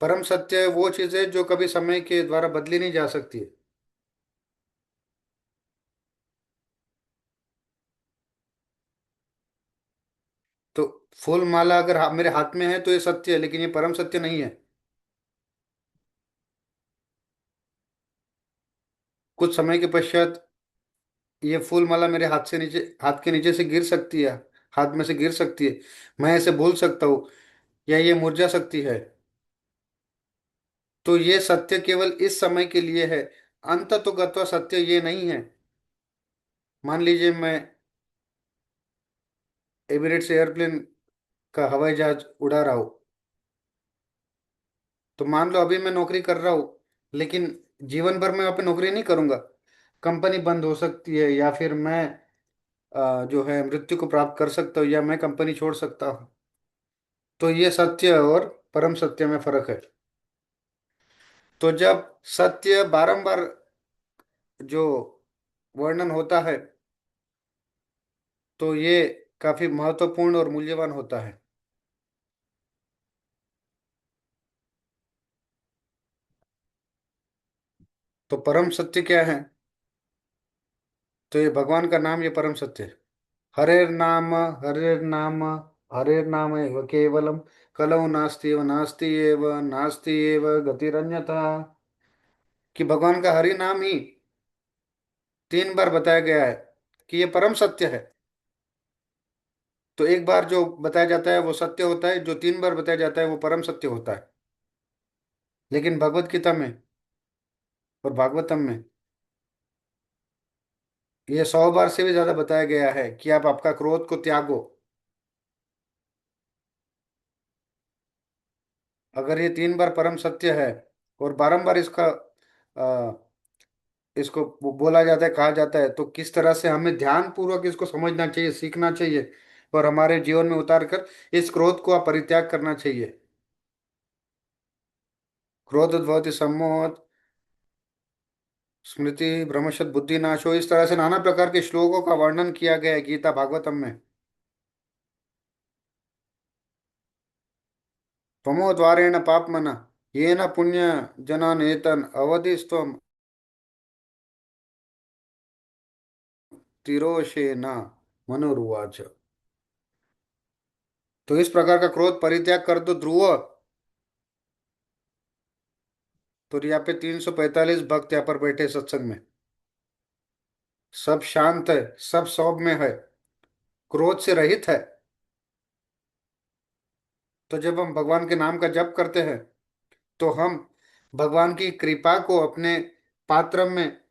परम सत्य वो चीज है जो कभी समय के द्वारा बदली नहीं जा सकती है। तो फूल माला अगर मेरे हाथ में है तो ये सत्य है, लेकिन ये परम सत्य नहीं है। कुछ समय के पश्चात ये फूल माला मेरे हाथ से नीचे, हाथ के नीचे से गिर सकती है, हाथ में से गिर सकती है। मैं इसे भूल सकता हूँ, या ये मुरझा सकती है। तो ये सत्य केवल इस समय के लिए है। अंत तो गत्वा सत्य ये नहीं है। मान लीजिए मैं एमिरेट्स एयरप्लेन का हवाई जहाज उड़ा रहा हूँ, तो मान लो अभी मैं नौकरी कर रहा हूँ, लेकिन जीवन भर मैं वहाँ पे नौकरी नहीं करूंगा। कंपनी बंद हो सकती है, या फिर मैं जो है मृत्यु को प्राप्त कर सकता हूँ, या मैं कंपनी छोड़ सकता हूँ। तो ये सत्य और परम सत्य में फर्क है। तो जब सत्य बारंबार जो वर्णन होता है, तो ये काफी महत्वपूर्ण और मूल्यवान होता है। तो परम सत्य क्या है? तो ये भगवान का नाम, ये परम सत्य है। हरेर नाम, हरेर नाम, हरेर नाम एव केवलम, कलौ नास्ति एव नास्ति एव नास्ति एव गतिरन्यथा। कि भगवान का हरि नाम ही 3 बार बताया गया है कि ये परम सत्य है। तो एक बार जो बताया जाता है वो सत्य होता है, जो 3 बार बताया जाता है वो परम सत्य होता है। लेकिन भगवत गीता में और भागवतम में ये 100 बार से भी ज्यादा बताया गया है कि आप आपका क्रोध को त्यागो। अगर ये 3 बार परम सत्य है, और बारंबार इसका इसको बोला जाता है, कहा जाता है, तो किस तरह से हमें ध्यान पूर्वक इसको समझना चाहिए, सीखना चाहिए, और हमारे जीवन में उतार कर इस क्रोध को परित्याग करना चाहिए। क्रोध भवति सम्मोहः, स्मृति भ्रमशत बुद्धि नाशो, इस तरह से नाना प्रकार के श्लोकों का वर्णन किया गया है गीता भागवतम में। तमो द्वारेण पापमन येन पुण्य जनान एतन अवधिस्त्वम तिरोशेन मनुरुवाच। तो इस प्रकार का क्रोध परित्याग कर दो ध्रुव। तो यहाँ पे 345 भक्त यहाँ पर बैठे सत्संग में, सब शांत है, सब सौम्य है, क्रोध से रहित है। तो जब हम भगवान के नाम का जप करते हैं, तो हम भगवान की कृपा को अपने पात्र में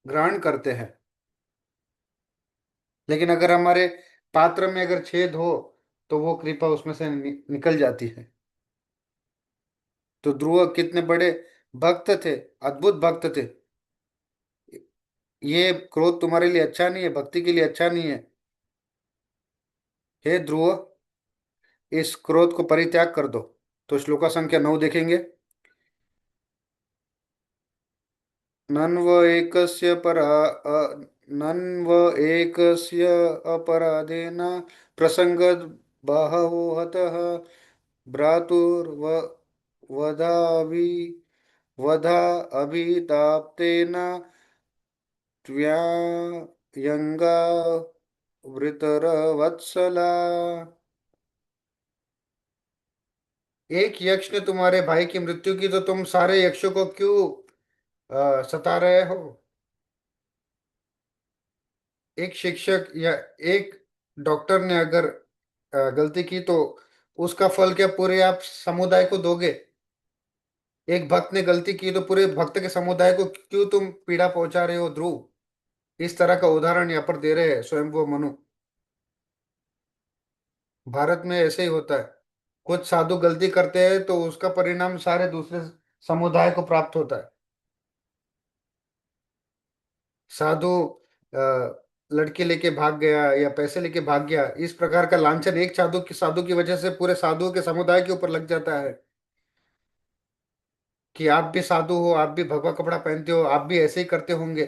ग्रहण करते हैं। लेकिन अगर हमारे पात्र में अगर छेद हो, तो वो कृपा उसमें से निकल जाती है। तो ध्रुव कितने बड़े भक्त थे, अद्भुत भक्त थे। ये क्रोध तुम्हारे लिए अच्छा नहीं है, भक्ति के लिए अच्छा नहीं है। हे ध्रुव, इस क्रोध को परित्याग कर दो। तो श्लोका संख्या 9 देखेंगे। नन्व एकस्य नन्व एकस्य अपराधेन प्रसंग बहवो हतः भ्रातुर्व वधावि वधा अभिताप्तेन त्वयंगा वृतरवत्सला। एक यक्ष ने तुम्हारे भाई की मृत्यु की, तो तुम सारे यक्षों को क्यों सता रहे हो? एक शिक्षक या एक डॉक्टर ने अगर गलती की, तो उसका फल क्या पूरे आप समुदाय को दोगे? एक भक्त ने गलती की तो पूरे भक्त के समुदाय को क्यों तुम पीड़ा पहुंचा रहे हो ध्रुव? इस तरह का उदाहरण यहाँ पर दे रहे हैं स्वयं मनु। भारत में ऐसे ही होता है। कुछ साधु गलती करते हैं तो उसका परिणाम सारे दूसरे समुदाय को प्राप्त होता है। साधु लड़की लेके भाग गया या पैसे लेके भाग गया, इस प्रकार का लांछन एक साधु की वजह से पूरे साधुओं के समुदाय के ऊपर लग जाता है कि आप भी साधु हो, आप भी भगवा कपड़ा पहनते हो, आप भी ऐसे ही करते होंगे।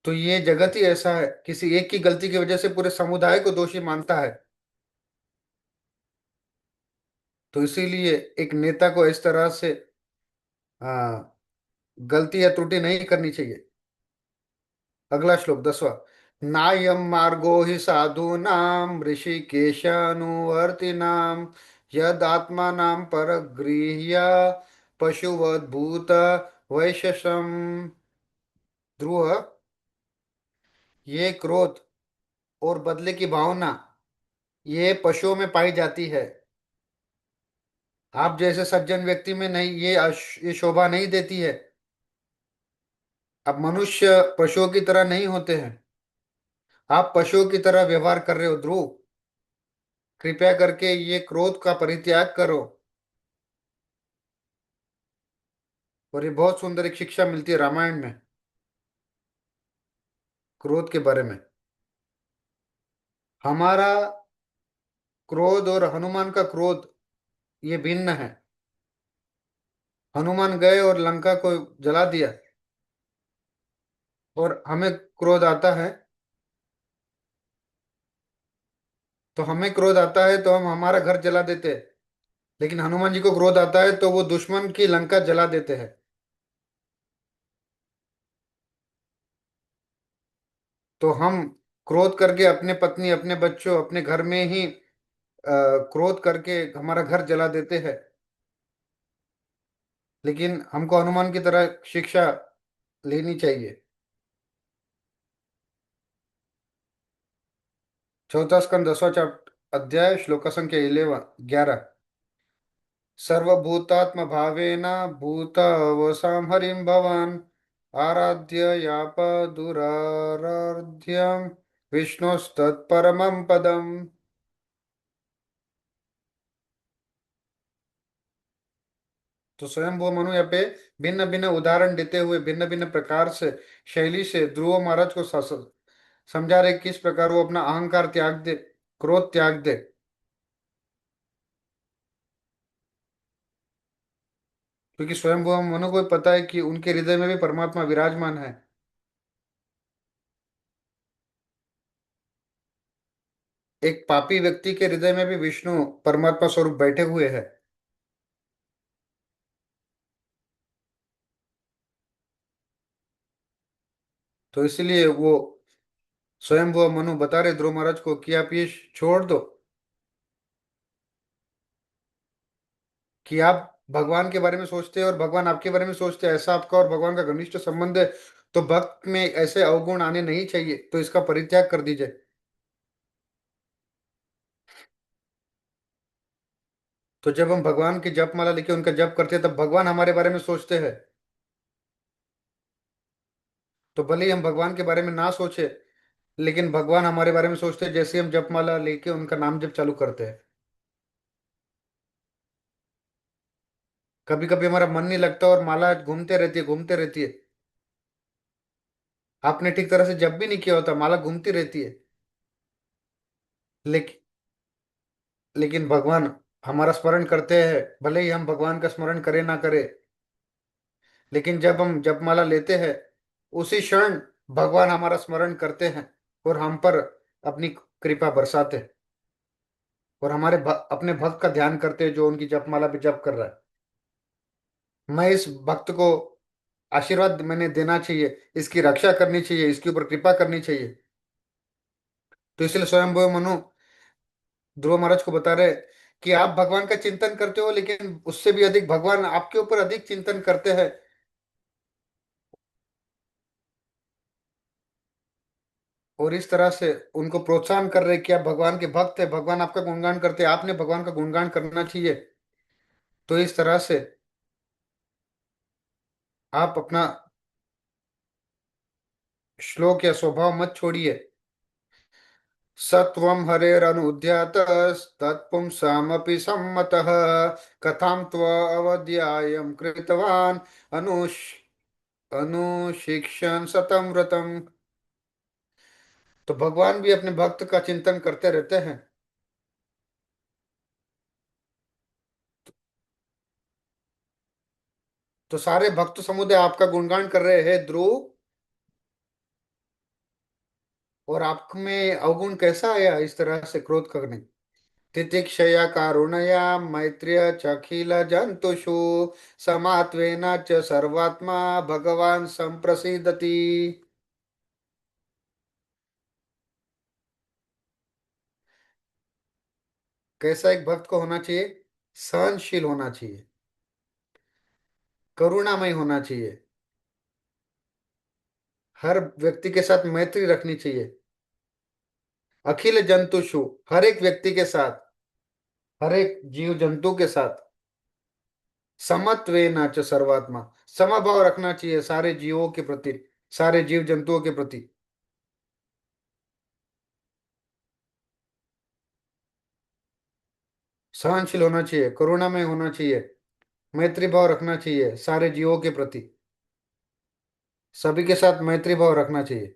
तो ये जगत ही ऐसा है, किसी एक की गलती की वजह से पूरे समुदाय को दोषी मानता है। तो इसीलिए एक नेता को इस तरह से हाँ, गलती या त्रुटि नहीं करनी चाहिए। अगला श्लोक 10वां। नायम मार्गो हि साधूनां ऋषिकेशानुवर्तिनां यदात्मानां परगृह्य पशुवद्भूत वैशसम। ध्रुव, ये क्रोध और बदले की भावना ये पशुओं में पाई जाती है। आप जैसे सज्जन व्यक्ति में नहीं, ये शोभा नहीं देती है। अब मनुष्य पशुओं की तरह नहीं होते हैं। आप पशुओं की तरह व्यवहार कर रहे हो ध्रुव। कृपया करके ये क्रोध का परित्याग करो। और ये बहुत सुंदर एक शिक्षा मिलती है रामायण में क्रोध के बारे में। हमारा क्रोध और हनुमान का क्रोध ये भिन्न है। हनुमान गए और लंका को जला दिया, और हमें क्रोध आता है। तो हमें क्रोध आता है तो हम हमारा घर जला देते हैं। लेकिन हनुमान जी को क्रोध आता है तो वो दुश्मन की लंका जला देते हैं। तो हम क्रोध करके अपने पत्नी, अपने बच्चों, अपने घर में ही क्रोध करके हमारा घर जला देते हैं। लेकिन हमको हनुमान की तरह शिक्षा लेनी चाहिए। चौथा स्कंद 10वां अध्याय श्लोक संख्या 11। सर्वभूतात्म भावेन भूतवसां हरिं भवान् आराध्य याप दुराराध्यं विष्णुस्तत्परमं पदम्। तो स्वयं वो मनु यहाँ पे भिन्न भिन्न उदाहरण देते हुए भिन्न भिन्न प्रकार से शैली से ध्रुव महाराज को समझा रहे किस प्रकार वो अपना अहंकार त्याग दे, क्रोध त्याग दे। क्योंकि स्वयं वो मनु को पता है कि उनके हृदय में भी परमात्मा विराजमान है। एक पापी व्यक्ति के हृदय में भी विष्णु परमात्मा स्वरूप बैठे हुए हैं। तो इसलिए वो स्वयं वो मनु बता रहे ध्रुव महाराज को कि आप ये छोड़ दो, कि आप भगवान के बारे में सोचते हैं और भगवान आपके बारे में सोचते हैं, ऐसा आपका और भगवान का घनिष्ठ संबंध है। तो भक्त में ऐसे अवगुण आने नहीं चाहिए, तो इसका परित्याग कर दीजिए। तो जब हम भगवान की जप माला लेके उनका जप करते हैं तब भगवान हमारे बारे में सोचते हैं। तो भले ही हम भगवान के बारे में ना सोचे, लेकिन भगवान हमारे बारे में सोचते हैं जैसे हम जप माला लेके उनका नाम जप चालू करते हैं। कभी कभी हमारा मन नहीं लगता और माला घूमते रहती है, घूमते रहती है। आपने ठीक तरह से जप भी नहीं किया होता, माला घूमती रहती है। लेकिन लेकिन भगवान हमारा स्मरण करते हैं, भले ही हम भगवान का स्मरण करें ना करें। लेकिन जब हम जपमाला लेते हैं उसी क्षण भगवान हमारा स्मरण करते हैं और हम पर अपनी कृपा बरसाते हैं। और अपने भक्त का ध्यान करते हैं जो उनकी जपमाला पे जप कर रहा है। मैं इस भक्त को आशीर्वाद मैंने देना चाहिए, इसकी रक्षा करनी चाहिए, इसके ऊपर कृपा करनी चाहिए। तो इसलिए स्वयं वो मनु ध्रुव महाराज को बता रहे कि आप भगवान का चिंतन करते हो, लेकिन उससे भी अधिक भगवान आपके ऊपर अधिक चिंतन करते हैं। और इस तरह से उनको प्रोत्साहन कर रहे कि आप भगवान के भक्त है, भगवान आपका गुणगान करते हैं, आपने भगवान का गुणगान करना चाहिए। तो इस तरह से आप अपना श्लोक या स्वभाव मत छोड़िए। सत्वं हरेरनुद्यातस्तत्पुंसामपि सम्मतः कथां त्ववद्यायं कृतवान् अनुष अनुशिक्षण सतम व्रतम। तो भगवान भी अपने भक्त का चिंतन करते रहते हैं। तो सारे भक्त समुदाय आपका गुणगान कर रहे हैं ध्रुव। और आप में अवगुण कैसा आया इस तरह से क्रोध करने? तितिक्षया कारुणया मैत्र्य चखिल जंतुषु समात्वेन च सर्वात्मा भगवान संप्रसीदति। कैसा एक भक्त को होना चाहिए? सहनशील होना चाहिए, करुणामय होना चाहिए, हर व्यक्ति के साथ मैत्री रखनी चाहिए। अखिल जंतुषु, हर एक व्यक्ति के साथ, हर एक जीव जंतु के साथ। समत्वेन च सर्वात्मा, समभाव रखना चाहिए सारे जीवों के प्रति, सारे जीव जंतुओं के प्रति। सहनशील होना चाहिए, करुणामय होना चाहिए, मैत्री भाव रखना चाहिए सारे जीवों के प्रति। सभी के साथ मैत्री भाव रखना चाहिए।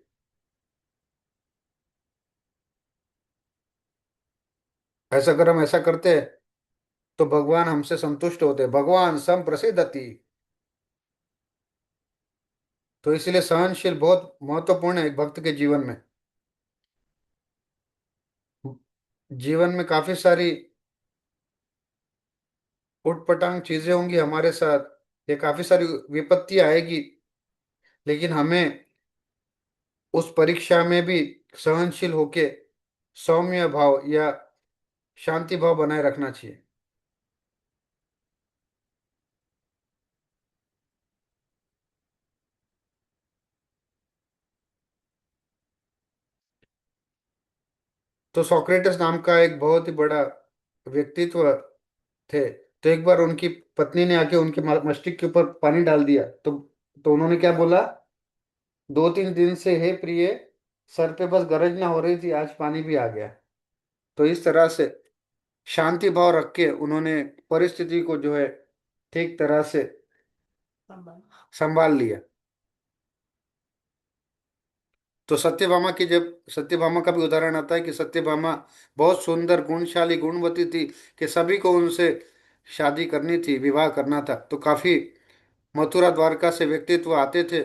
ऐसा अगर हम ऐसा करते हैं तो भगवान हमसे संतुष्ट होते हैं, भगवान सम प्रसिद्धति। तो इसलिए सहनशील बहुत महत्वपूर्ण है एक भक्त के जीवन में। जीवन में काफी सारी उटपटांग चीजें होंगी हमारे साथ, ये काफी सारी विपत्ति आएगी, लेकिन हमें उस परीक्षा में भी सहनशील होके सौम्य भाव या शांति भाव बनाए रखना चाहिए। तो सोक्रेटिस नाम का एक बहुत ही बड़ा व्यक्तित्व थे। तो एक बार उनकी पत्नी ने आके उनके मस्तिष्क के ऊपर पानी डाल दिया। तो उन्होंने क्या बोला? 2-3 दिन से, हे प्रिय, सर पे बस गरज ना हो रही थी, आज पानी भी आ गया। तो इस तरह से शांति भाव रख के उन्होंने परिस्थिति को जो है ठीक तरह से संभाल लिया। तो सत्यभामा की, जब सत्यभामा का भी उदाहरण आता है कि सत्यभामा बहुत सुंदर गुणशाली गुणवती थी, कि सभी को उनसे शादी करनी थी, विवाह करना था। तो काफी मथुरा द्वारका से व्यक्तित्व आते थे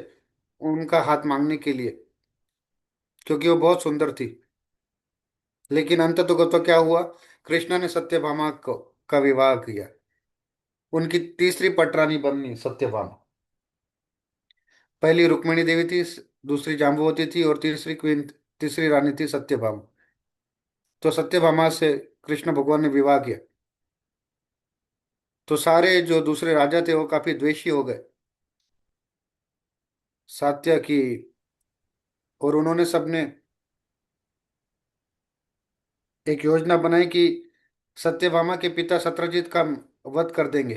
उनका हाथ मांगने के लिए, क्योंकि वो बहुत सुंदर थी। लेकिन अंत तो क्या हुआ? कृष्ण ने सत्यभामा को का विवाह किया। उनकी तीसरी पटरानी बनी सत्यभामा। पहली रुक्मिणी देवी थी, दूसरी जाम्बुवती थी, और तीसरी क्वीन, तीसरी रानी थी सत्यभामा। तो सत्यभामा से कृष्ण भगवान ने विवाह किया। तो सारे जो दूसरे राजा थे वो काफी द्वेषी हो गए सात्या की। और उन्होंने सबने एक योजना बनाई कि सत्यभामा के पिता शत्रुजित का वध कर देंगे।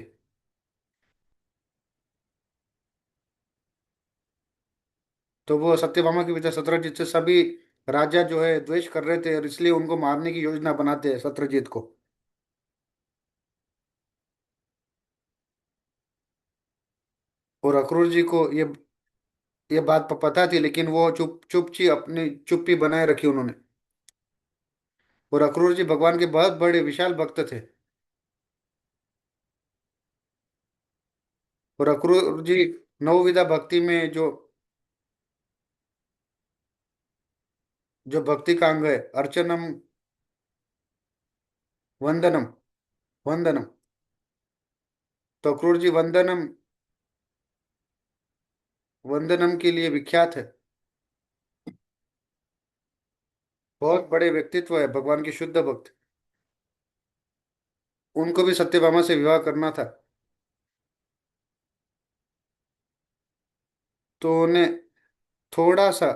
तो वो सत्यभामा के पिता शत्रुजित से सभी राजा जो है द्वेष कर रहे थे, और इसलिए उनको मारने की योजना बनाते हैं शत्रुजित को। और अक्रूर जी को ये बात पता थी, लेकिन वो चुपची अपनी चुप्पी बनाए रखी उन्होंने। और अक्रूर जी भगवान के बहुत बड़े विशाल भक्त थे। और अक्रूर जी नवविधा भक्ति में जो भक्ति का अंग है, अर्चनम, वंदनम, वंदनम। तो अक्रूर जी वंदनम, वंदनम के लिए विख्यात है। बहुत बड़े व्यक्तित्व है, भगवान के शुद्ध भक्त। उनको भी सत्यभामा से विवाह करना था। तो उन्हें थोड़ा सा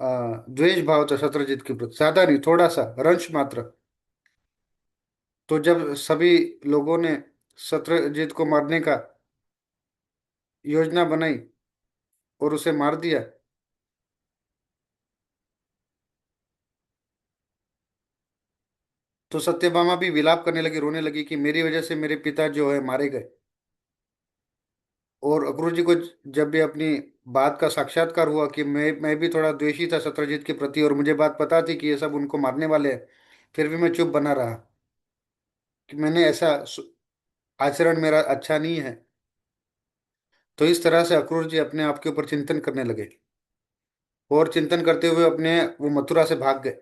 द्वेष भाव था शत्रुजित के प्रति, ज्यादा नहीं, थोड़ा सा रंश मात्र। तो जब सभी लोगों ने शत्रुजित को मारने का योजना बनाई और उसे मार दिया, तो सत्यभामा भी विलाप करने लगी, रोने लगी कि मेरी वजह से मेरे पिता जो है मारे गए। और अक्रूर जी को जब भी अपनी बात का साक्षात्कार हुआ कि मैं भी थोड़ा द्वेषी था शत्रुजीत के प्रति, और मुझे बात पता थी कि ये सब उनको मारने वाले हैं, फिर भी मैं चुप बना रहा कि मैंने ऐसा आचरण मेरा अच्छा नहीं है। तो इस तरह से अक्रूर जी अपने आप के ऊपर चिंतन करने लगे, और चिंतन करते हुए अपने वो मथुरा से भाग गए।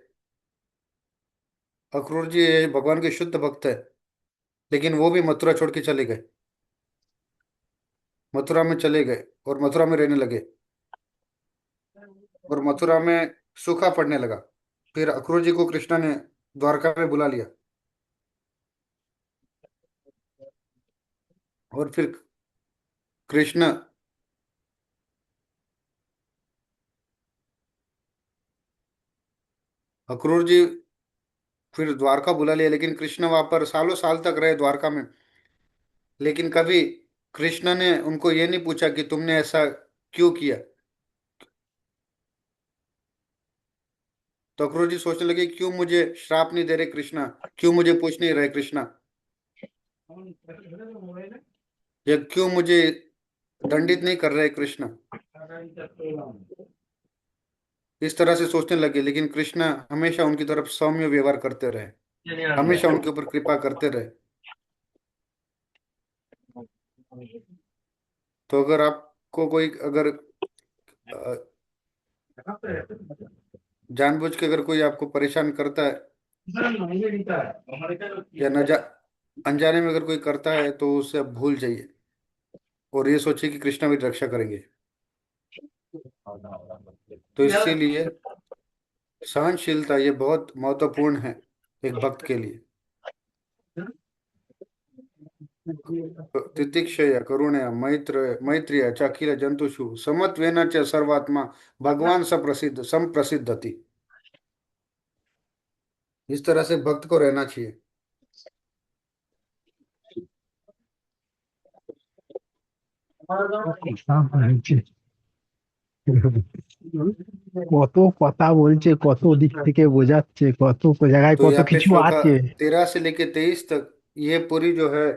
अक्रूर जी भगवान के शुद्ध भक्त है, लेकिन वो भी मथुरा छोड़ के चले गए। मथुरा में चले गए और मथुरा में रहने लगे, और मथुरा में सूखा पड़ने लगा। फिर अक्रूर जी को कृष्णा ने द्वारका में बुला लिया, और फिर कृष्ण अक्रूर जी फिर द्वारका बुला लिया, लेकिन कृष्ण वहां पर सालों साल तक रहे द्वारका में। लेकिन कभी कृष्ण ने उनको ये नहीं पूछा कि तुमने ऐसा क्यों किया। तो अक्रूर जी सोचने लगे, क्यों मुझे श्राप नहीं दे रहे कृष्णा, क्यों मुझे पूछ नहीं रहे कृष्णा, या क्यों मुझे दंडित नहीं कर रहे कृष्ण। इस तरह से सोचने लगे, लेकिन कृष्ण हमेशा उनकी तरफ सौम्य व्यवहार करते रहे, हमेशा उनके ऊपर कृपा करते रहे। तो अगर आपको कोई अगर अ, जानबूझ के अगर कोई आपको परेशान करता है, या न जा अनजाने में अगर कोई करता है, तो उसे आप भूल जाइए, और ये सोचिए कि कृष्णा भी रक्षा करेंगे। तो इसीलिए सहनशीलता ये बहुत महत्वपूर्ण है एक भक्त के लिए। तितिक्षय करुणया मैत्रिय च अखिल जंतुषु समत्वेन च सर्वात्मा भगवान सप्रसिद्ध संप्रसिद्धति। इस तरह से भक्त को रहना चाहिए। কত কথা বলছে, কত দিক থেকে বোঝাচ্ছে, কত জায়গায় तो কত यहाँ पे কিছু श्लोक আছে। 13 से लेके 23 तक ये पूरी जो है,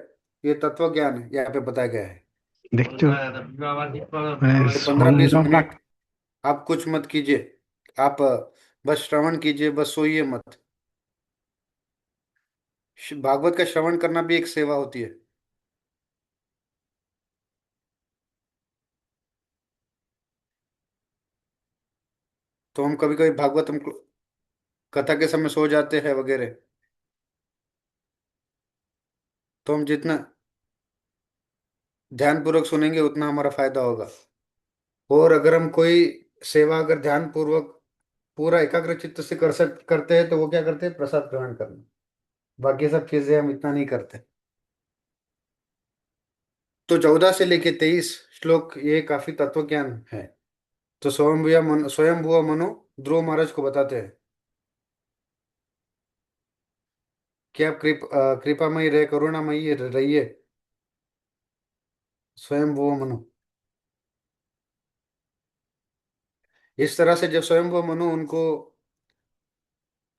ये तत्व ज्ञान है यहाँ पे बताया गया है। দেখছো, মানে ये 15-20 সংগ্রামটা। मिनट आप कुछ मत कीजिए, आप बस श्रवण कीजिए, बस सोइए मत। भागवत का श्रवण करना भी एक सेवा होती है। तो हम कभी कभी भागवत हम कथा के समय सो जाते हैं वगैरह। तो हम जितना ध्यानपूर्वक सुनेंगे उतना हमारा फायदा होगा। और अगर हम कोई सेवा अगर ध्यान पूर्वक पूरा एकाग्र चित्त से करते हैं, तो वो क्या करते हैं, प्रसाद ग्रहण करना। बाकी सब चीजें हम इतना नहीं करते। तो 14 से लेके 23 श्लोक ये काफी तत्व ज्ञान है। तो स्वयंभुव मनु ध्रुव महाराज को बताते हैं कि आप कृपामयी रहे, करुणामयी रहिए, स्वयंभुव मनु। इस तरह से जब स्वयंभुव मनु उनको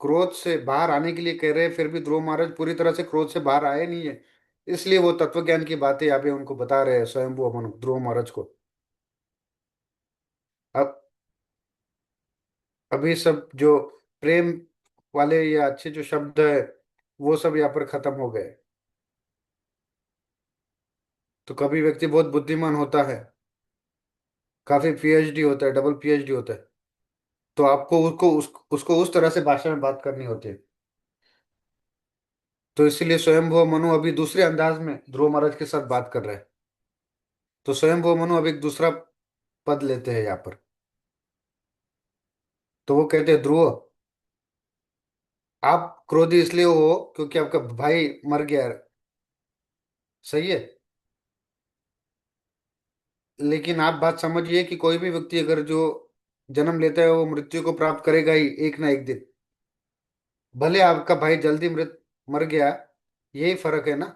क्रोध से बाहर आने के लिए कह रहे हैं, फिर भी ध्रुव महाराज पूरी तरह से क्रोध से बाहर आए नहीं है। इसलिए वो तत्व ज्ञान की बातें यहाँ पे उनको बता रहे हैं स्वयंभुव मनु ध्रुव महाराज को। अब अभी सब जो प्रेम वाले या अच्छे जो शब्द है, वो सब यहाँ पर खत्म हो गए। तो कभी व्यक्ति बहुत बुद्धिमान होता है, काफी पीएचडी होता है, डबल पीएचडी होता है, तो आपको उसको उस तरह से भाषा में बात करनी होती है। तो इसीलिए स्वयंभुव मनु अभी दूसरे अंदाज में ध्रुव महाराज के साथ बात कर रहे हैं। तो स्वयंभुव मनु अब एक दूसरा पद लेते हैं यहाँ पर। तो वो कहते हैं, ध्रुव, आप क्रोधी इसलिए हो क्योंकि आपका भाई मर गया है, सही है। लेकिन आप बात समझिए कि कोई भी व्यक्ति अगर जो जन्म लेता है, वो मृत्यु को प्राप्त करेगा ही एक ना एक दिन। भले आपका भाई जल्दी मर गया, यही फर्क है ना।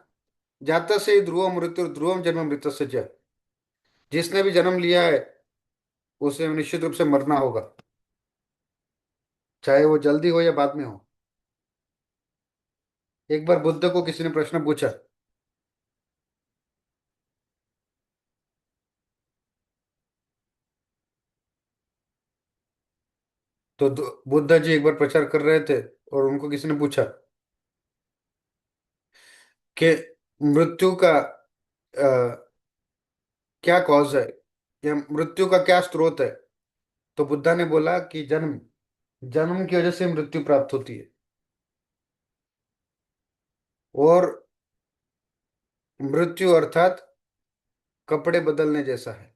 जाता से ध्रुव मृत्यु ध्रुवम जन्म मृत्यु से। जिसने भी जन्म लिया है, उसे निश्चित रूप से मरना होगा, चाहे वो जल्दी हो या बाद में हो। एक बार बुद्ध को किसी ने प्रश्न पूछा तो बुद्ध जी एक बार प्रचार कर रहे थे, और उनको किसी ने पूछा कि मृत्यु का क्या कॉज है, या मृत्यु का क्या स्रोत है। तो बुद्धा ने बोला कि जन्म, जन्म की वजह से मृत्यु प्राप्त होती है। और मृत्यु अर्थात कपड़े बदलने जैसा है।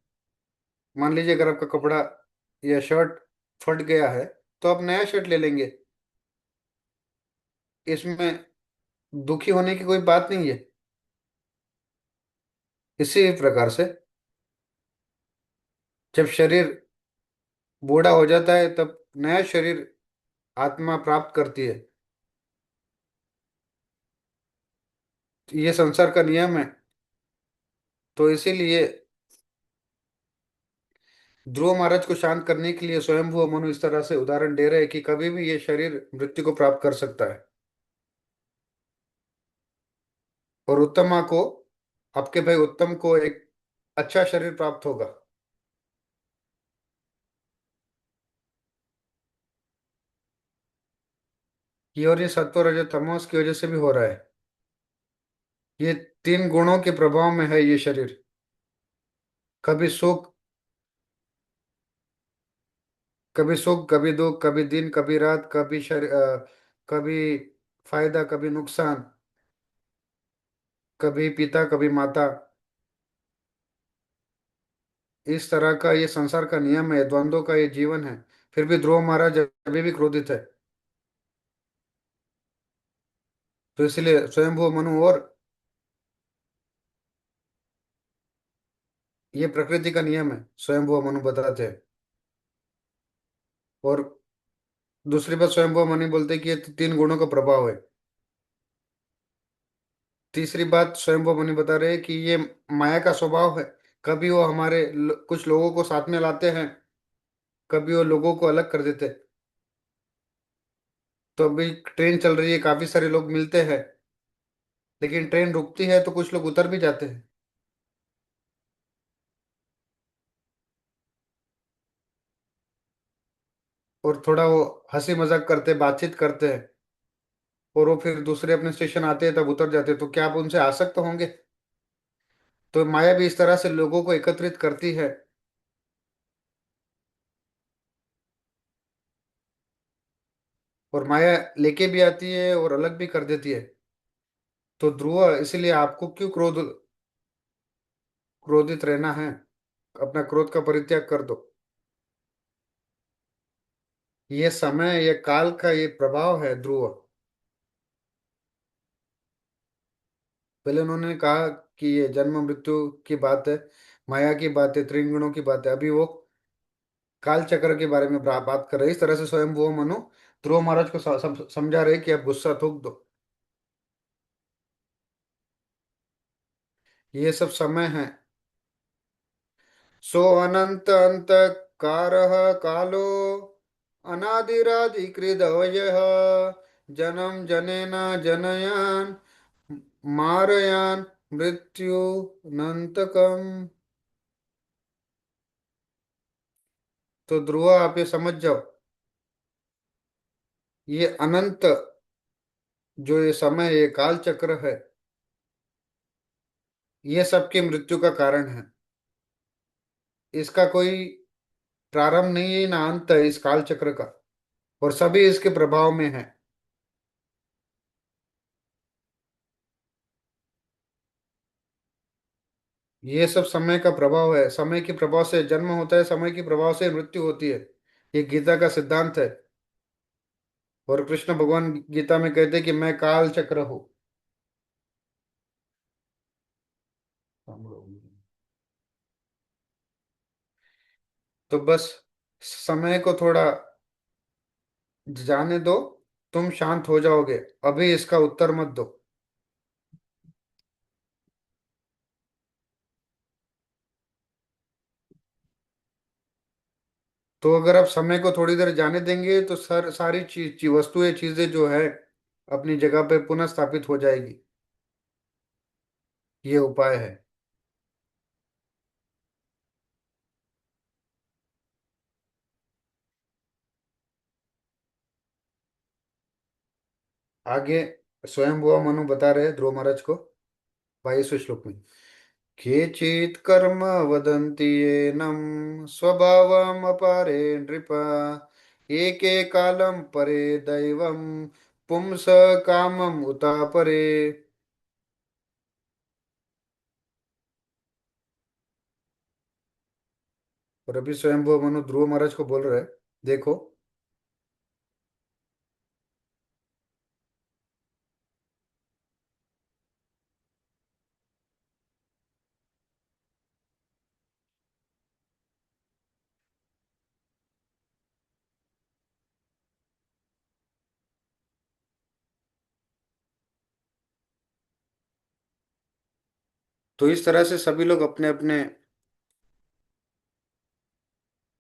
मान लीजिए अगर आपका कपड़ा या शर्ट फट गया है, तो आप नया शर्ट ले लेंगे। इसमें दुखी होने की कोई बात नहीं है। इसी प्रकार से जब शरीर बूढ़ा हो जाता है, तब नया शरीर आत्मा प्राप्त करती है। ये संसार का नियम है। तो इसीलिए ध्रुव महाराज को शांत करने के लिए स्वयंभू मनु इस तरह से उदाहरण दे रहे हैं कि कभी भी ये शरीर मृत्यु को प्राप्त कर सकता है। और उत्तमा को, आपके भाई उत्तम को एक अच्छा शरीर प्राप्त होगा। ये, और ये सत्व रजो तमोस की वजह से भी हो रहा है। ये तीन गुणों के प्रभाव में है ये शरीर। कभी सुख, कभी सुख, कभी दुख, कभी दिन, कभी रात, कभी कभी फायदा, कभी नुकसान, कभी पिता, कभी माता। इस तरह का ये संसार का नियम है, द्वंद्वों का ये जीवन है। फिर भी ध्रुव महाराज अभी भी क्रोधित है। तो इसलिए स्वयंभू मनु और ये प्रकृति का नियम है, स्वयंभू मनु बताते हैं। और दूसरी बात स्वयंभू मनु बोलते हैं कि ये तीन गुणों का प्रभाव है। तीसरी बात स्वयंभू मनु बता रहे हैं कि ये माया का स्वभाव है। कभी वो हमारे कुछ लोगों को साथ में लाते हैं, कभी वो लोगों को अलग कर देते हैं। तो अभी ट्रेन चल रही है, काफी सारे लोग मिलते हैं, लेकिन ट्रेन रुकती है तो कुछ लोग उतर भी जाते हैं। और थोड़ा वो हंसी मजाक करते, बातचीत करते हैं, और वो फिर दूसरे अपने स्टेशन आते हैं तब उतर जाते हैं। तो क्या आप उनसे आसक्त होंगे? तो माया भी इस तरह से लोगों को एकत्रित करती है। और माया लेके भी आती है और अलग भी कर देती है। तो ध्रुव, इसलिए आपको क्यों क्रोधित रहना है? अपना क्रोध का परित्याग कर दो। ये समय, ये काल का ये प्रभाव है ध्रुव। पहले उन्होंने कहा कि ये जन्म मृत्यु की बात है, माया की बात है, त्रिगुणों की बात है। अभी वो काल चक्र के बारे में बात कर रहे हैं। इस तरह से स्वयं वो मनु ध्रुव महाराज को समझा रहे कि आप गुस्सा थूक दो। ये सब समय है। सो अनंत अंत कारः कालो अनादिरादिकृदवयः जन्म जनेन जनयान मारयान मृत्यु नंतकम। तो ध्रुव, आप ये समझ जाओ, ये अनंत जो ये समय, ये काल चक्र है, ये सबकी मृत्यु का कारण है। इसका कोई प्रारंभ नहीं है ना अंत है इस काल चक्र का। और सभी इसके प्रभाव में है। ये सब समय का प्रभाव है। समय के प्रभाव से जन्म होता है, समय के प्रभाव से मृत्यु होती है। ये गीता का सिद्धांत है। और कृष्ण भगवान गीता में कहते हैं कि मैं काल चक्र हूँ। तो बस समय को थोड़ा जाने दो, तुम शांत हो जाओगे। अभी इसका उत्तर मत दो। तो अगर आप समय को थोड़ी देर जाने देंगे, तो सारी वस्तुएं, चीजें जो है अपनी जगह पे पुनः स्थापित हो जाएगी। ये उपाय है। आगे स्वयं हुआ मनु बता रहे ध्रुव महाराज को 22वें श्लोक में। केचित् कर्म वदन्ति येनम् स्वभावम् अपारे नृप एके कालं परे दैवम् पुंस कामम् उतापरे। और अभी स्वयं वो मनु ध्रुव महाराज को बोल रहे हैं, देखो। तो इस तरह से सभी लोग अपने अपने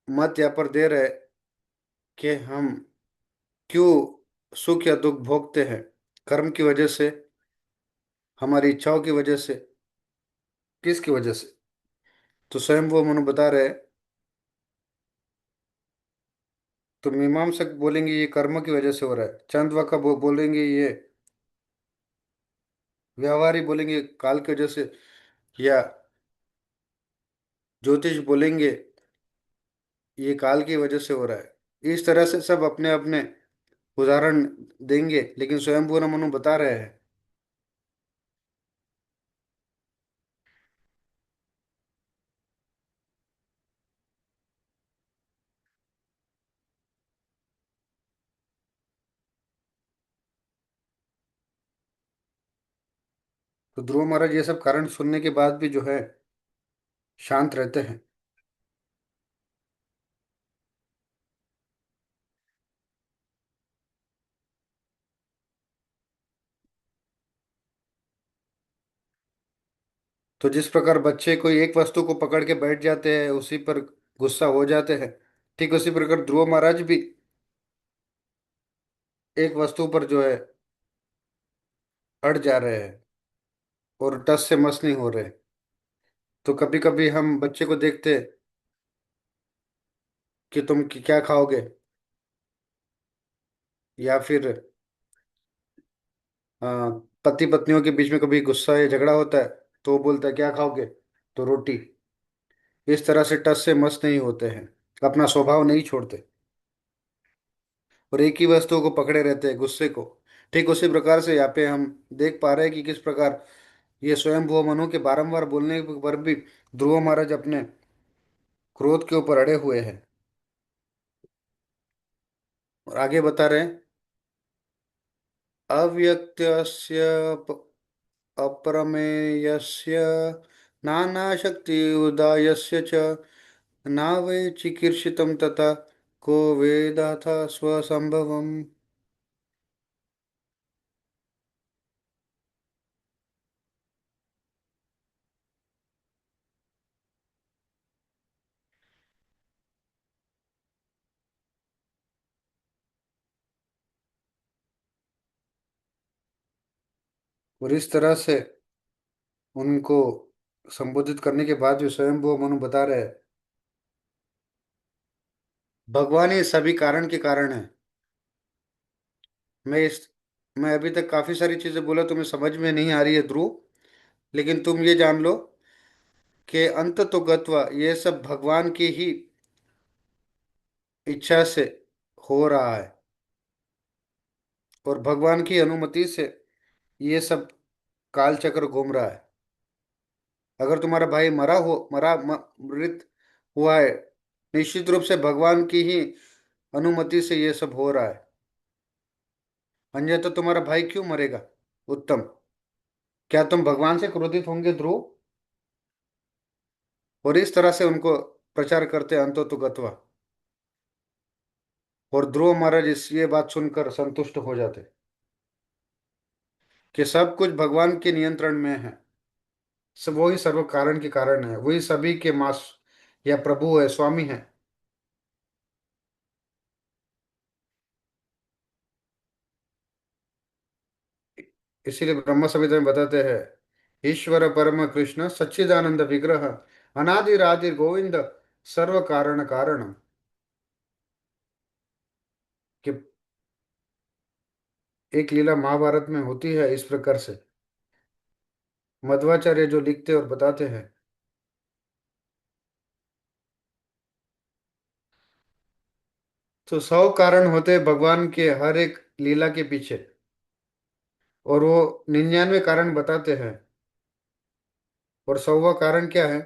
मत यहाँ पर दे रहे हैं कि हम क्यों सुख या दुख भोगते हैं, कर्म की वजह से, हमारी इच्छाओं की वजह से, किसकी वजह से। तो स्वयं वो मनु बता रहे हैं, तो मीमांसक बोलेंगे ये कर्म की वजह से हो रहा है, चांदवा का बोलेंगे ये, व्यवहारी बोलेंगे काल की वजह से, या ज्योतिष बोलेंगे ये काल की वजह से हो रहा है। इस तरह से सब अपने अपने उदाहरण देंगे, लेकिन स्वयं पूर्ण मनु बता रहे हैं। तो ध्रुव महाराज ये सब कारण सुनने के बाद भी जो है शांत रहते हैं। तो जिस प्रकार बच्चे कोई एक वस्तु को पकड़ के बैठ जाते हैं, उसी पर गुस्सा हो जाते हैं, ठीक उसी प्रकार ध्रुव महाराज भी एक वस्तु पर जो है अड़ जा रहे हैं और टस से मस नहीं हो रहे। तो कभी कभी हम बच्चे को देखते हैं कि तुम क्या खाओगे, या फिर पति पत्नियों के बीच में कभी गुस्सा या झगड़ा होता है, तो वो बोलता है क्या खाओगे, तो रोटी। इस तरह से टस से मस नहीं होते हैं, अपना स्वभाव नहीं छोड़ते, और एक ही वस्तु को पकड़े रहते हैं, गुस्से को। ठीक उसी प्रकार से यहाँ पे हम देख पा रहे हैं कि किस प्रकार ये स्वयं भुव मनु के बारंबार बोलने पर भी ध्रुव महाराज अपने क्रोध के ऊपर अड़े हुए हैं। और आगे बता रहे हैं, अव्यक्तस्य अप्रमेयस्य नानाशक्ति उदायस्य च न वै चिकीर्षितं तथा को वेदाथ स्वसंभवम्। और इस तरह से उनको संबोधित करने के बाद भी स्वयं वो मनु बता रहे हैं, भगवान ही सभी कारण के कारण है। मैं इस मैं अभी तक काफी सारी चीजें बोला, तुम्हें समझ में नहीं आ रही है ध्रुव, लेकिन तुम ये जान लो कि अंत तो गत्वा ये सब भगवान की ही इच्छा से हो रहा है, और भगवान की अनुमति से ये सब काल चक्र घूम रहा है। अगर तुम्हारा भाई मृत हुआ है, निश्चित रूप से भगवान की ही अनुमति से ये सब हो रहा है, अन्यथा तो तुम्हारा भाई क्यों मरेगा। उत्तम, क्या तुम भगवान से क्रोधित होंगे ध्रुव। और इस तरह से उनको प्रचार करते अंतो तो गत्वा। और ध्रुव महाराज इस ये बात सुनकर संतुष्ट हो जाते कि सब कुछ भगवान के नियंत्रण में है, सब वही सर्व कारण के कारण है, वही सभी के मास या प्रभु है, स्वामी है। इसीलिए ब्रह्म संहिता में बताते हैं, ईश्वर परम कृष्ण सच्चिदानंद विग्रह अनादिरादि गोविंद सर्व कारण कारण। कि एक लीला महाभारत में होती है इस प्रकार से। मध्वाचार्य जो लिखते और बताते हैं। तो 100 कारण होते हैं भगवान के हर एक लीला के पीछे, और वो 99 कारण बताते हैं। और 100वां कारण क्या है?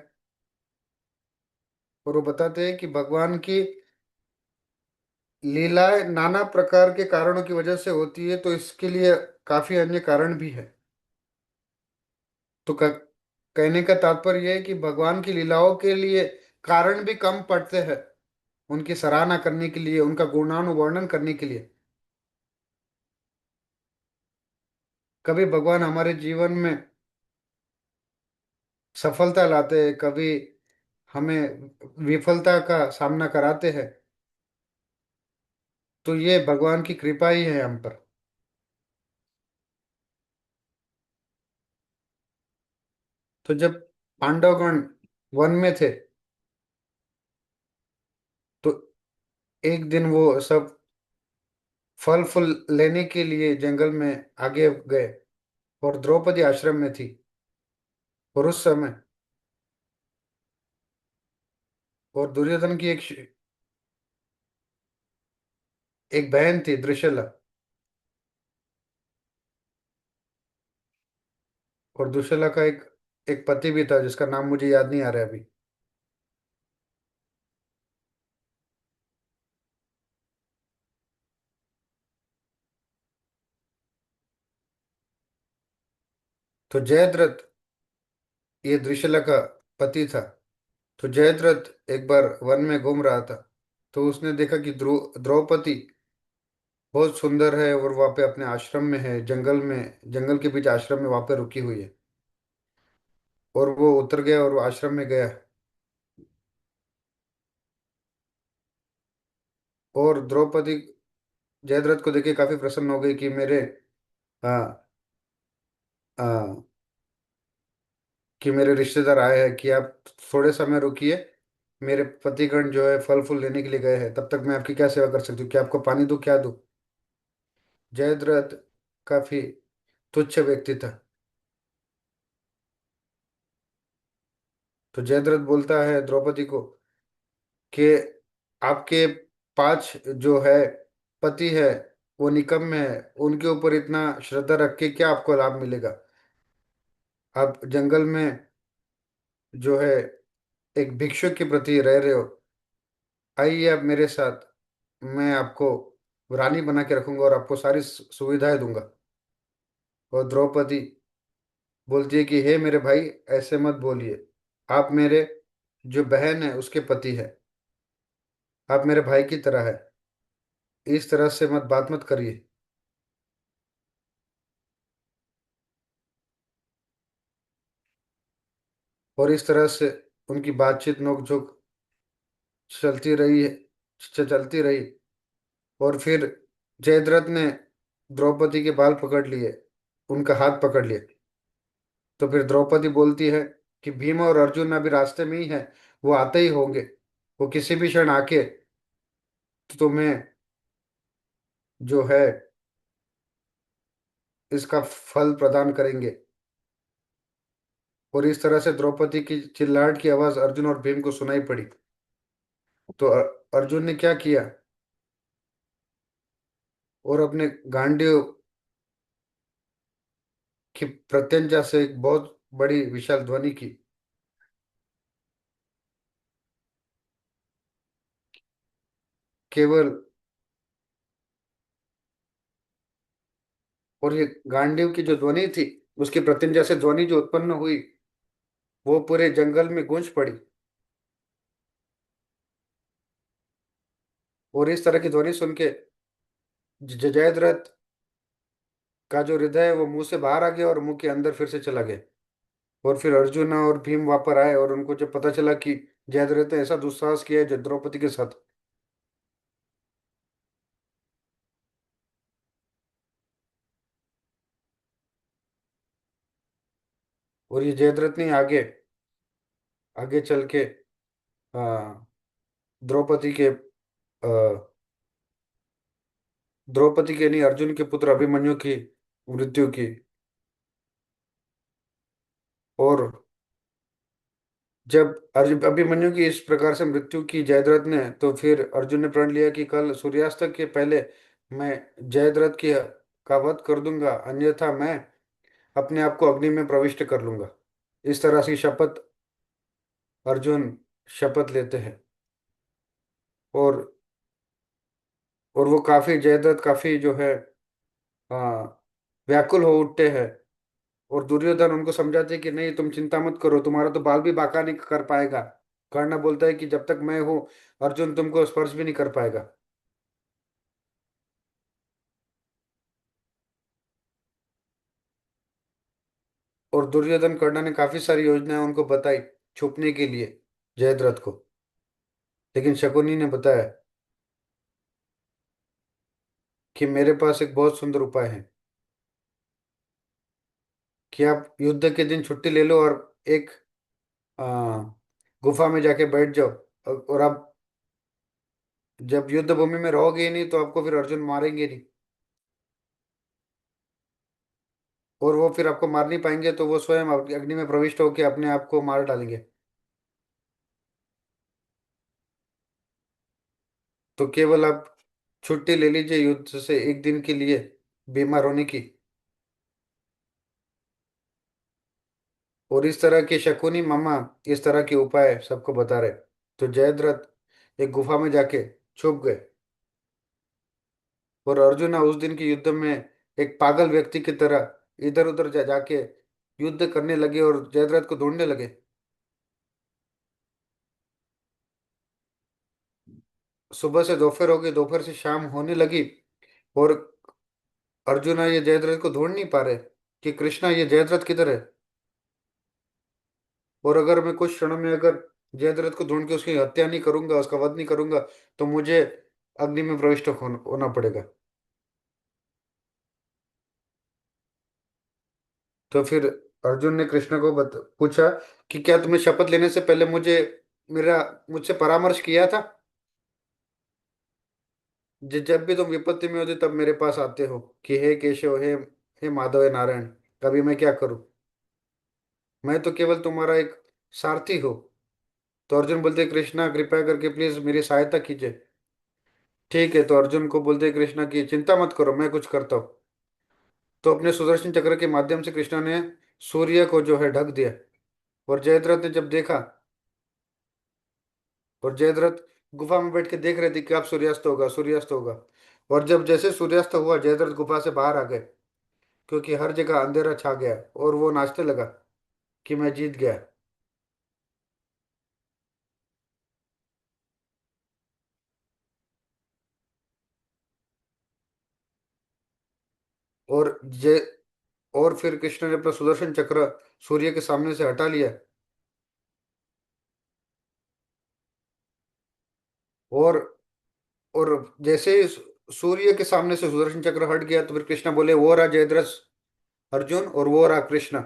और वो बताते हैं कि भगवान की लीलाएं नाना प्रकार के कारणों की वजह से होती है, तो इसके लिए काफी अन्य कारण भी है। तो कहने का तात्पर्य यह है कि भगवान की लीलाओं के लिए कारण भी कम पड़ते हैं, उनकी सराहना करने के लिए, उनका गुणानुवर्णन करने के लिए। कभी भगवान हमारे जीवन में सफलता लाते हैं, कभी हमें विफलता का सामना कराते हैं। तो ये भगवान की कृपा ही है हम पर। तो जब पांडवगण वन में थे, तो एक दिन वो सब फल फूल लेने के लिए जंगल में आगे गए, और द्रौपदी आश्रम में थी। और उस समय और दुर्योधन की एक बहन थी, त्रिशला। और दुशला का एक एक पति भी था, जिसका नाम मुझे याद नहीं आ रहा है अभी। तो जयद्रथ, ये त्रिशला का पति था। तो जयद्रथ एक बार वन में घूम रहा था, तो उसने देखा कि द्रौपदी बहुत सुंदर है, और वहाँ पे अपने आश्रम में है, जंगल में, जंगल के बीच आश्रम में वहाँ पे रुकी हुई है। और वो उतर गया और वो आश्रम में गया। और द्रौपदी जयद्रथ को देखे काफी प्रसन्न हो गई कि मेरे हाँ हाँ कि मेरे रिश्तेदार आए हैं, कि आप थोड़े समय रुकिए। मेरे पतिगण जो है फल फूल लेने के लिए गए हैं, तब तक मैं आपकी क्या सेवा कर सकती हूँ? क्या आपको पानी दूँ, क्या दूँ? जयद्रथ काफी तुच्छ व्यक्ति था। तो जयद्रथ बोलता है द्रौपदी को कि आपके 5 जो है पति है, वो निकम्मे है, उनके ऊपर इतना श्रद्धा रख के क्या आपको लाभ मिलेगा? आप जंगल में जो है एक भिक्षुक के प्रति रह रहे हो। आइए आप मेरे साथ, मैं आपको रानी बना के रखूंगा और आपको सारी सुविधाएं दूंगा। और द्रौपदी बोलती है कि हे मेरे भाई, ऐसे मत बोलिए। आप मेरे जो बहन है उसके पति है, आप मेरे भाई की तरह है, इस तरह से मत बात मत करिए। और इस तरह से उनकी बातचीत नोकझोंक चलती रही है, चलती रही। और फिर जयद्रथ ने द्रौपदी के बाल पकड़ लिए, उनका हाथ पकड़ लिए। तो फिर द्रौपदी बोलती है कि भीम और अर्जुन अभी रास्ते में ही है, वो आते ही होंगे, वो किसी भी क्षण आके तुम्हें जो है इसका फल प्रदान करेंगे। और इस तरह से द्रौपदी की चिल्लाहट की आवाज अर्जुन और भीम को सुनाई पड़ी। तो अर्जुन ने क्या किया, और अपने गांडीव की प्रत्यंचा से एक बहुत बड़ी विशाल ध्वनि की। केवल, और ये गांडीव की जो ध्वनि थी, उसकी प्रत्यंचा से ध्वनि जो उत्पन्न हुई, वो पूरे जंगल में गूंज पड़ी। और इस तरह की ध्वनि सुन के जयद्रथ का जो हृदय है वो मुंह से बाहर आ गया और मुंह के अंदर फिर से चला गया। और फिर अर्जुन और भीम वहां पर आए, और उनको जब पता चला कि जयद्रथ ने ऐसा दुस्साहस किया है द्रौपदी के साथ। और ये जयद्रथ ने आगे आगे चल के आ, द्रौपदी के द्रौपदी के नहीं, अर्जुन के पुत्र अभिमन्यु की मृत्यु की। और जब अभिमन्यु की इस प्रकार से मृत्यु की जयद्रथ ने, तो फिर अर्जुन ने प्रण लिया कि कल सूर्यास्त के पहले मैं जयद्रथ की का वध कर दूंगा, अन्यथा मैं अपने आप को अग्नि में प्रविष्ट कर लूंगा। इस तरह से शपथ अर्जुन शपथ लेते हैं। और वो काफी, जयद्रथ काफी जो है, हाँ, व्याकुल हो उठते हैं। और दुर्योधन उनको समझाते हैं कि नहीं, तुम चिंता मत करो, तुम्हारा तो बाल भी बांका नहीं कर पाएगा। कर्ण बोलता है कि जब तक मैं हूं, अर्जुन तुमको स्पर्श भी नहीं कर पाएगा। और दुर्योधन कर्ण ने काफी सारी योजनाएं उनको बताई छुपने के लिए जयद्रथ को। लेकिन शकुनी ने बताया कि मेरे पास एक बहुत सुंदर उपाय है, कि आप युद्ध के दिन छुट्टी ले लो और एक आ, गुफा में जाके बैठ जाओ। और आप जब युद्ध भूमि में रहोगे ही नहीं, तो आपको फिर अर्जुन मारेंगे नहीं। और वो फिर आपको मार नहीं पाएंगे, तो वो स्वयं अग्नि में प्रविष्ट होकर अपने आप को मार डालेंगे। तो केवल आप छुट्टी ले लीजिए युद्ध से एक दिन के लिए, बीमार होने की। और इस तरह के शकुनी मामा इस तरह के उपाय सबको बता रहे। तो जयद्रथ एक गुफा में जाके छुप गए। और अर्जुन उस दिन के युद्ध में एक पागल व्यक्ति की तरह इधर उधर जाके युद्ध करने लगे और जयद्रथ को ढूंढने लगे। सुबह से दोपहर हो गई, दोपहर से शाम होने लगी। और अर्जुन ये जयद्रथ को ढूंढ नहीं पा रहे कि कृष्णा ये जयद्रथ किधर है। और अगर मैं कुछ क्षणों में अगर जयद्रथ को ढूंढ के उसकी हत्या नहीं करूंगा, उसका वध नहीं करूंगा, तो मुझे अग्नि में प्रविष्ट होना पड़ेगा। तो फिर अर्जुन ने कृष्ण को पूछा कि क्या तुमने शपथ लेने से पहले मेरा मुझसे परामर्श किया था? जब भी तुम विपत्ति में होते तब मेरे पास आते हो कि हे केशव, हे माधव, हे नारायण, कभी मैं क्या करूं? मैं तो केवल तुम्हारा एक सारथी हूँ। तो अर्जुन बोलते, कृष्णा कृपया करके प्लीज मेरी सहायता कीजिए। ठीक है। तो अर्जुन को बोलते कृष्णा की चिंता मत करो, मैं कुछ करता हूँ। तो अपने सुदर्शन चक्र के माध्यम से कृष्णा ने सूर्य को जो है ढक दिया। और जयद्रथ ने जब देखा, और जयद्रथ गुफा में बैठ के देख रहे थे कि अब सूर्यास्त होगा, सूर्यास्त होगा। और जब जैसे सूर्यास्त हुआ, जयद्रथ गुफा से बाहर आ गए, क्योंकि हर जगह अंधेरा छा गया। और वो नाचने लगा कि मैं जीत गया। और जय और फिर कृष्ण ने अपना सुदर्शन चक्र सूर्य के सामने से हटा लिया। और और जैसे ही सूर्य के सामने से सुदर्शन चक्र हट गया, तो फिर कृष्ण बोले, वो रहा जयद्रथ अर्जुन, और वो रहा कृष्ण।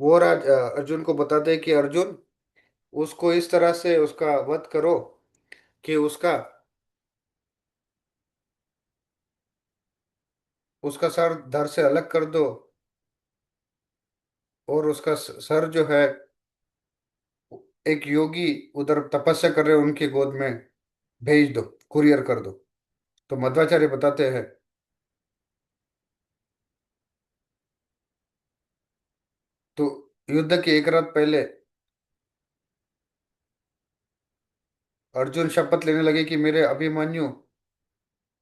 वो रहा अर्जुन को बताते हैं कि अर्जुन, उसको इस तरह से उसका वध करो कि उसका सर धड़ से अलग कर दो। और उसका सर जो है, एक योगी उधर तपस्या कर रहे हैं उनकी गोद में भेज दो, कुरियर कर दो। तो मध्वाचार्य बताते हैं, तो युद्ध की एक रात पहले अर्जुन शपथ लेने लगे कि मेरे अभिमन्यु,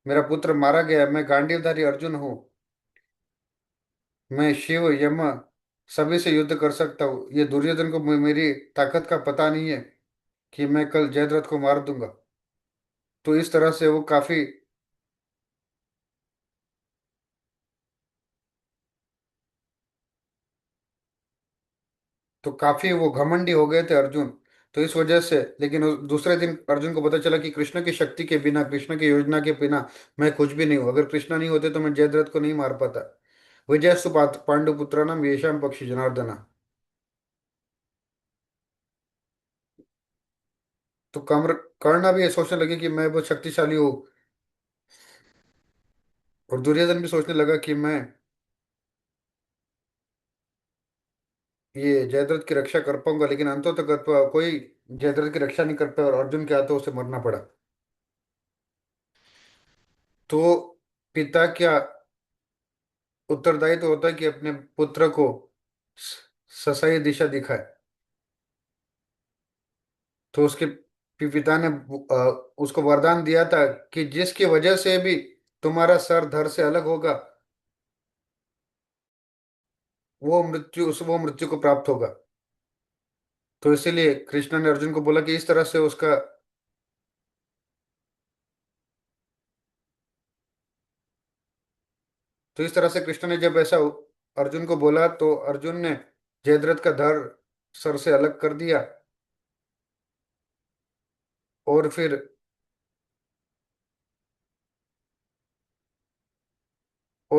मेरा पुत्र मारा गया, मैं गांडीवधारी अर्जुन हूँ। मैं शिव यम सभी से युद्ध कर सकता हूँ। ये दुर्योधन को मेरी ताकत का पता नहीं है कि मैं कल जयद्रथ को मार दूंगा। तो इस तरह से वो काफी, वो घमंडी हो गए थे अर्जुन। तो इस वजह से, लेकिन दूसरे दिन अर्जुन को पता चला कि कृष्ण की शक्ति के बिना, कृष्ण की योजना के बिना मैं कुछ भी नहीं हूँ। अगर कृष्ण नहीं होते तो मैं जयद्रथ को नहीं मार पाता। विजयस्तु पांडुपुत्राणाम येषां पक्षी जनार्दना। तो कर्ण भी ये सोचने लगे कि मैं बहुत शक्तिशाली हूँ, और दुर्योधन भी सोचने लगा कि मैं ये जयद्रथ की रक्षा कर पाऊंगा, लेकिन अंतों तक कोई जयद्रथ की रक्षा नहीं कर पाया और अर्जुन के हाथों उसे मरना पड़ा। तो पिता क्या उत्तरदायित्व होता है कि अपने पुत्र को सही दिशा दिखाए। तो उसके पिता ने उसको वरदान दिया था कि जिसकी वजह से भी तुम्हारा सर धड़ से अलग होगा, वो मृत्यु को प्राप्त होगा। तो इसीलिए कृष्ण ने अर्जुन को बोला कि इस तरह से उसका, तो इस तरह से कृष्ण ने जब ऐसा अर्जुन को बोला तो अर्जुन ने जयद्रथ का धड़ सर से अलग कर दिया। और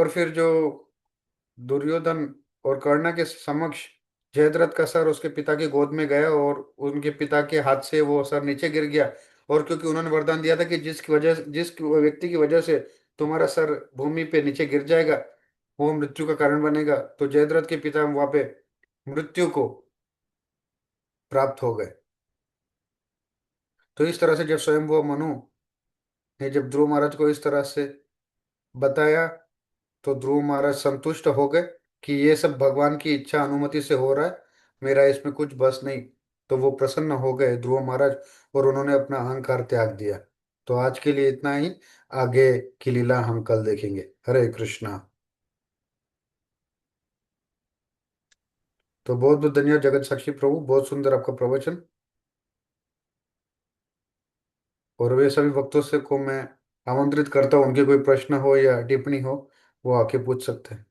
फिर जो दुर्योधन और कर्ण के समक्ष जयद्रथ का सर उसके पिता की गोद में गया और उनके पिता के हाथ से वो सर नीचे गिर गया। और क्योंकि उन्होंने वरदान दिया था कि जिस व्यक्ति की वजह से तुम्हारा सर भूमि पे नीचे गिर जाएगा, वो मृत्यु का कारण बनेगा, तो जयद्रथ के पिता वहां पे मृत्यु को प्राप्त हो गए। तो इस तरह से जब स्वयं वो मनु ने जब ध्रुव महाराज को इस तरह से बताया, तो ध्रुव महाराज संतुष्ट हो गए कि ये सब भगवान की इच्छा अनुमति से हो रहा है, मेरा इसमें कुछ बस नहीं। तो वो प्रसन्न हो गए ध्रुव महाराज, और उन्होंने अपना अहंकार त्याग दिया। तो आज के लिए इतना ही। आगे की लीला हम कल देखेंगे। हरे कृष्णा। तो बहुत बहुत धन्यवाद जगत साक्षी प्रभु, बहुत सुंदर आपका प्रवचन। और वे सभी भक्तों से को मैं आमंत्रित करता हूँ, उनके कोई प्रश्न हो या टिप्पणी हो, वो आके पूछ सकते हैं।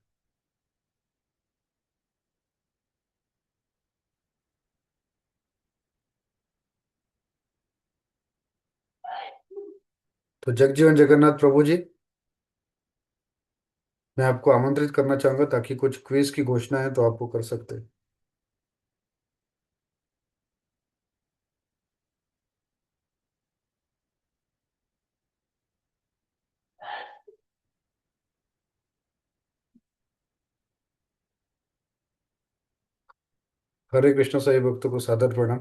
तो जगजीवन जगन्नाथ प्रभु जी, मैं आपको आमंत्रित करना चाहूंगा, ताकि कुछ क्विज की घोषणा है तो आपको कर सकते हैं। हरे कृष्ण सभी भक्तों को सादर प्रणाम।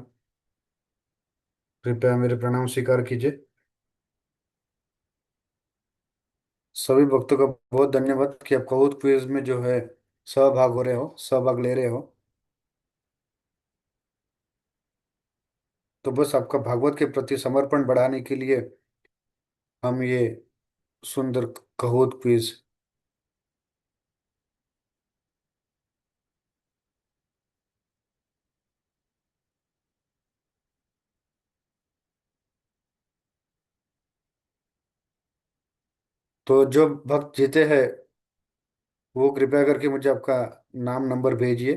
कृपया मेरे प्रणाम स्वीकार कीजिए। सभी भक्तों का बहुत धन्यवाद कि आप बहुत क्विज में जो है सहभाग हो रहे हो, सहभाग ले रहे हो। तो बस आपका भागवत के प्रति समर्पण बढ़ाने के लिए हम ये सुंदर कहोत क्विज। तो जो भक्त जीते हैं वो कृपया करके मुझे आपका नाम नंबर भेजिए।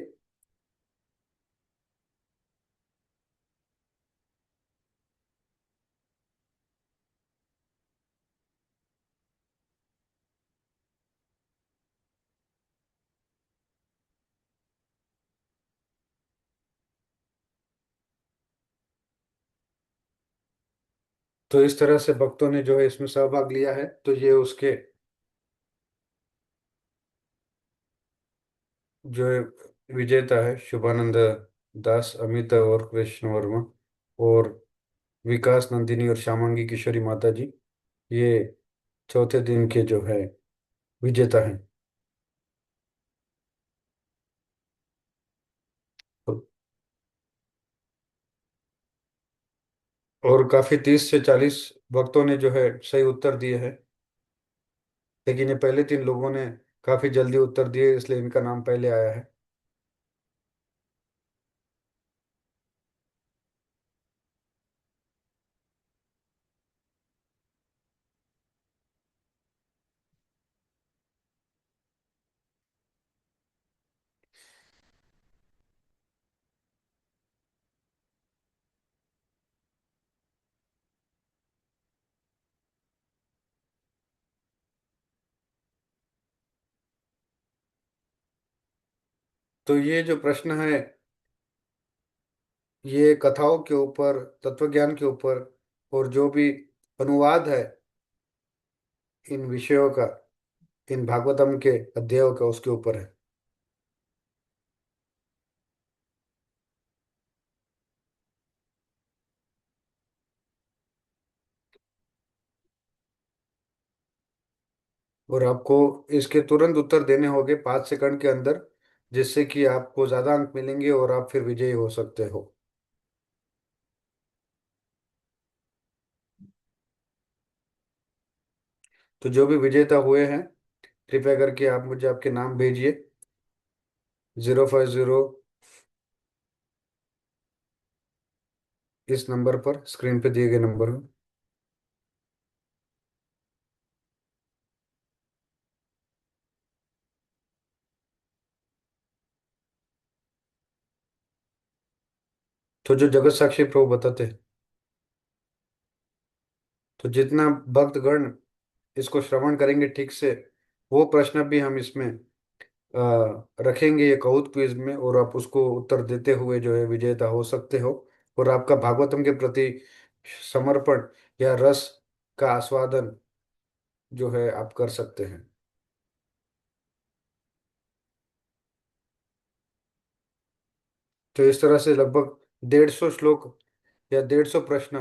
तो इस तरह से भक्तों ने जो है इसमें सहभाग लिया है, तो ये उसके जो है विजेता है शुभानंद दास, अमित और कृष्ण वर्मा, और विकास नंदिनी और श्यामांगी किशोरी माता जी, ये चौथे दिन के जो है विजेता हैं। और काफी 30 से 40 भक्तों ने जो है सही उत्तर दिए हैं, लेकिन ये पहले 3 लोगों ने काफी जल्दी उत्तर दिए, इसलिए इनका नाम पहले आया है। तो ये जो प्रश्न है, ये कथाओं के ऊपर, तत्वज्ञान के ऊपर, और जो भी अनुवाद है इन विषयों का, इन भागवतम के अध्यायों का उसके ऊपर है। और आपको इसके तुरंत उत्तर देने होंगे 5 सेकंड के अंदर, जिससे कि आपको ज्यादा अंक मिलेंगे और आप फिर विजयी हो सकते हो। तो जो भी विजेता हुए हैं, कृपया करके आप मुझे आपके नाम भेजिए 050 इस नंबर पर, स्क्रीन पे दिए गए नंबर में। तो जो जगत साक्षी प्रभु बताते हैं, तो जितना भक्तगण इसको श्रवण करेंगे ठीक से, वो प्रश्न भी हम इसमें रखेंगे ये कऊत क्विज में, और आप उसको उत्तर देते हुए जो है विजेता हो सकते हो। और आपका भागवतम के प्रति समर्पण या रस का आस्वादन जो है आप कर सकते हैं। तो इस तरह से लगभग 150 श्लोक या 150 प्रश्न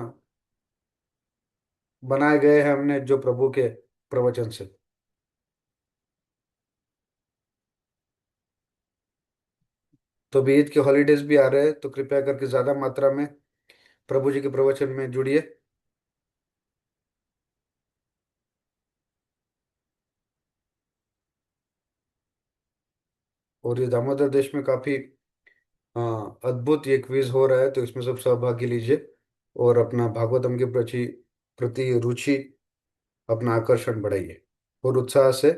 बनाए गए हैं हमने जो प्रभु के प्रवचन से। तो अभी ईद के हॉलीडेज भी आ रहे हैं, तो कृपया करके ज्यादा मात्रा में प्रभु जी के प्रवचन में जुड़िए। और ये दामोदर देश में काफी अद्भुत ये क्विज हो रहा है, तो इसमें सब सहभागी लीजिए और अपना भागवतम के प्रति प्रति रुचि, अपना आकर्षण बढ़ाइए और उत्साह से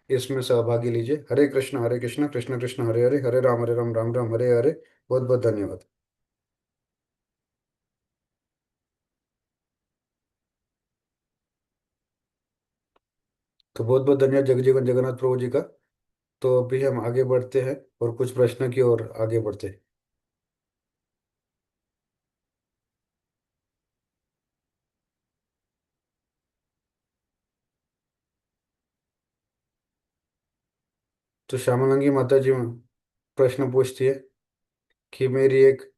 इसमें सहभागी लीजिए। हरे कृष्ण कृष्ण कृष्ण हरे हरे, हरे राम राम राम हरे हरे। बहुत बहुत धन्यवाद। तो बहुत बहुत धन्यवाद जगजीवन जगन्नाथ प्रभु जी का। तो अभी हम आगे बढ़ते हैं और कुछ प्रश्न की ओर आगे बढ़ते हैं। तो श्यामलंगी माता जी प्रश्न पूछती है कि मेरी एक।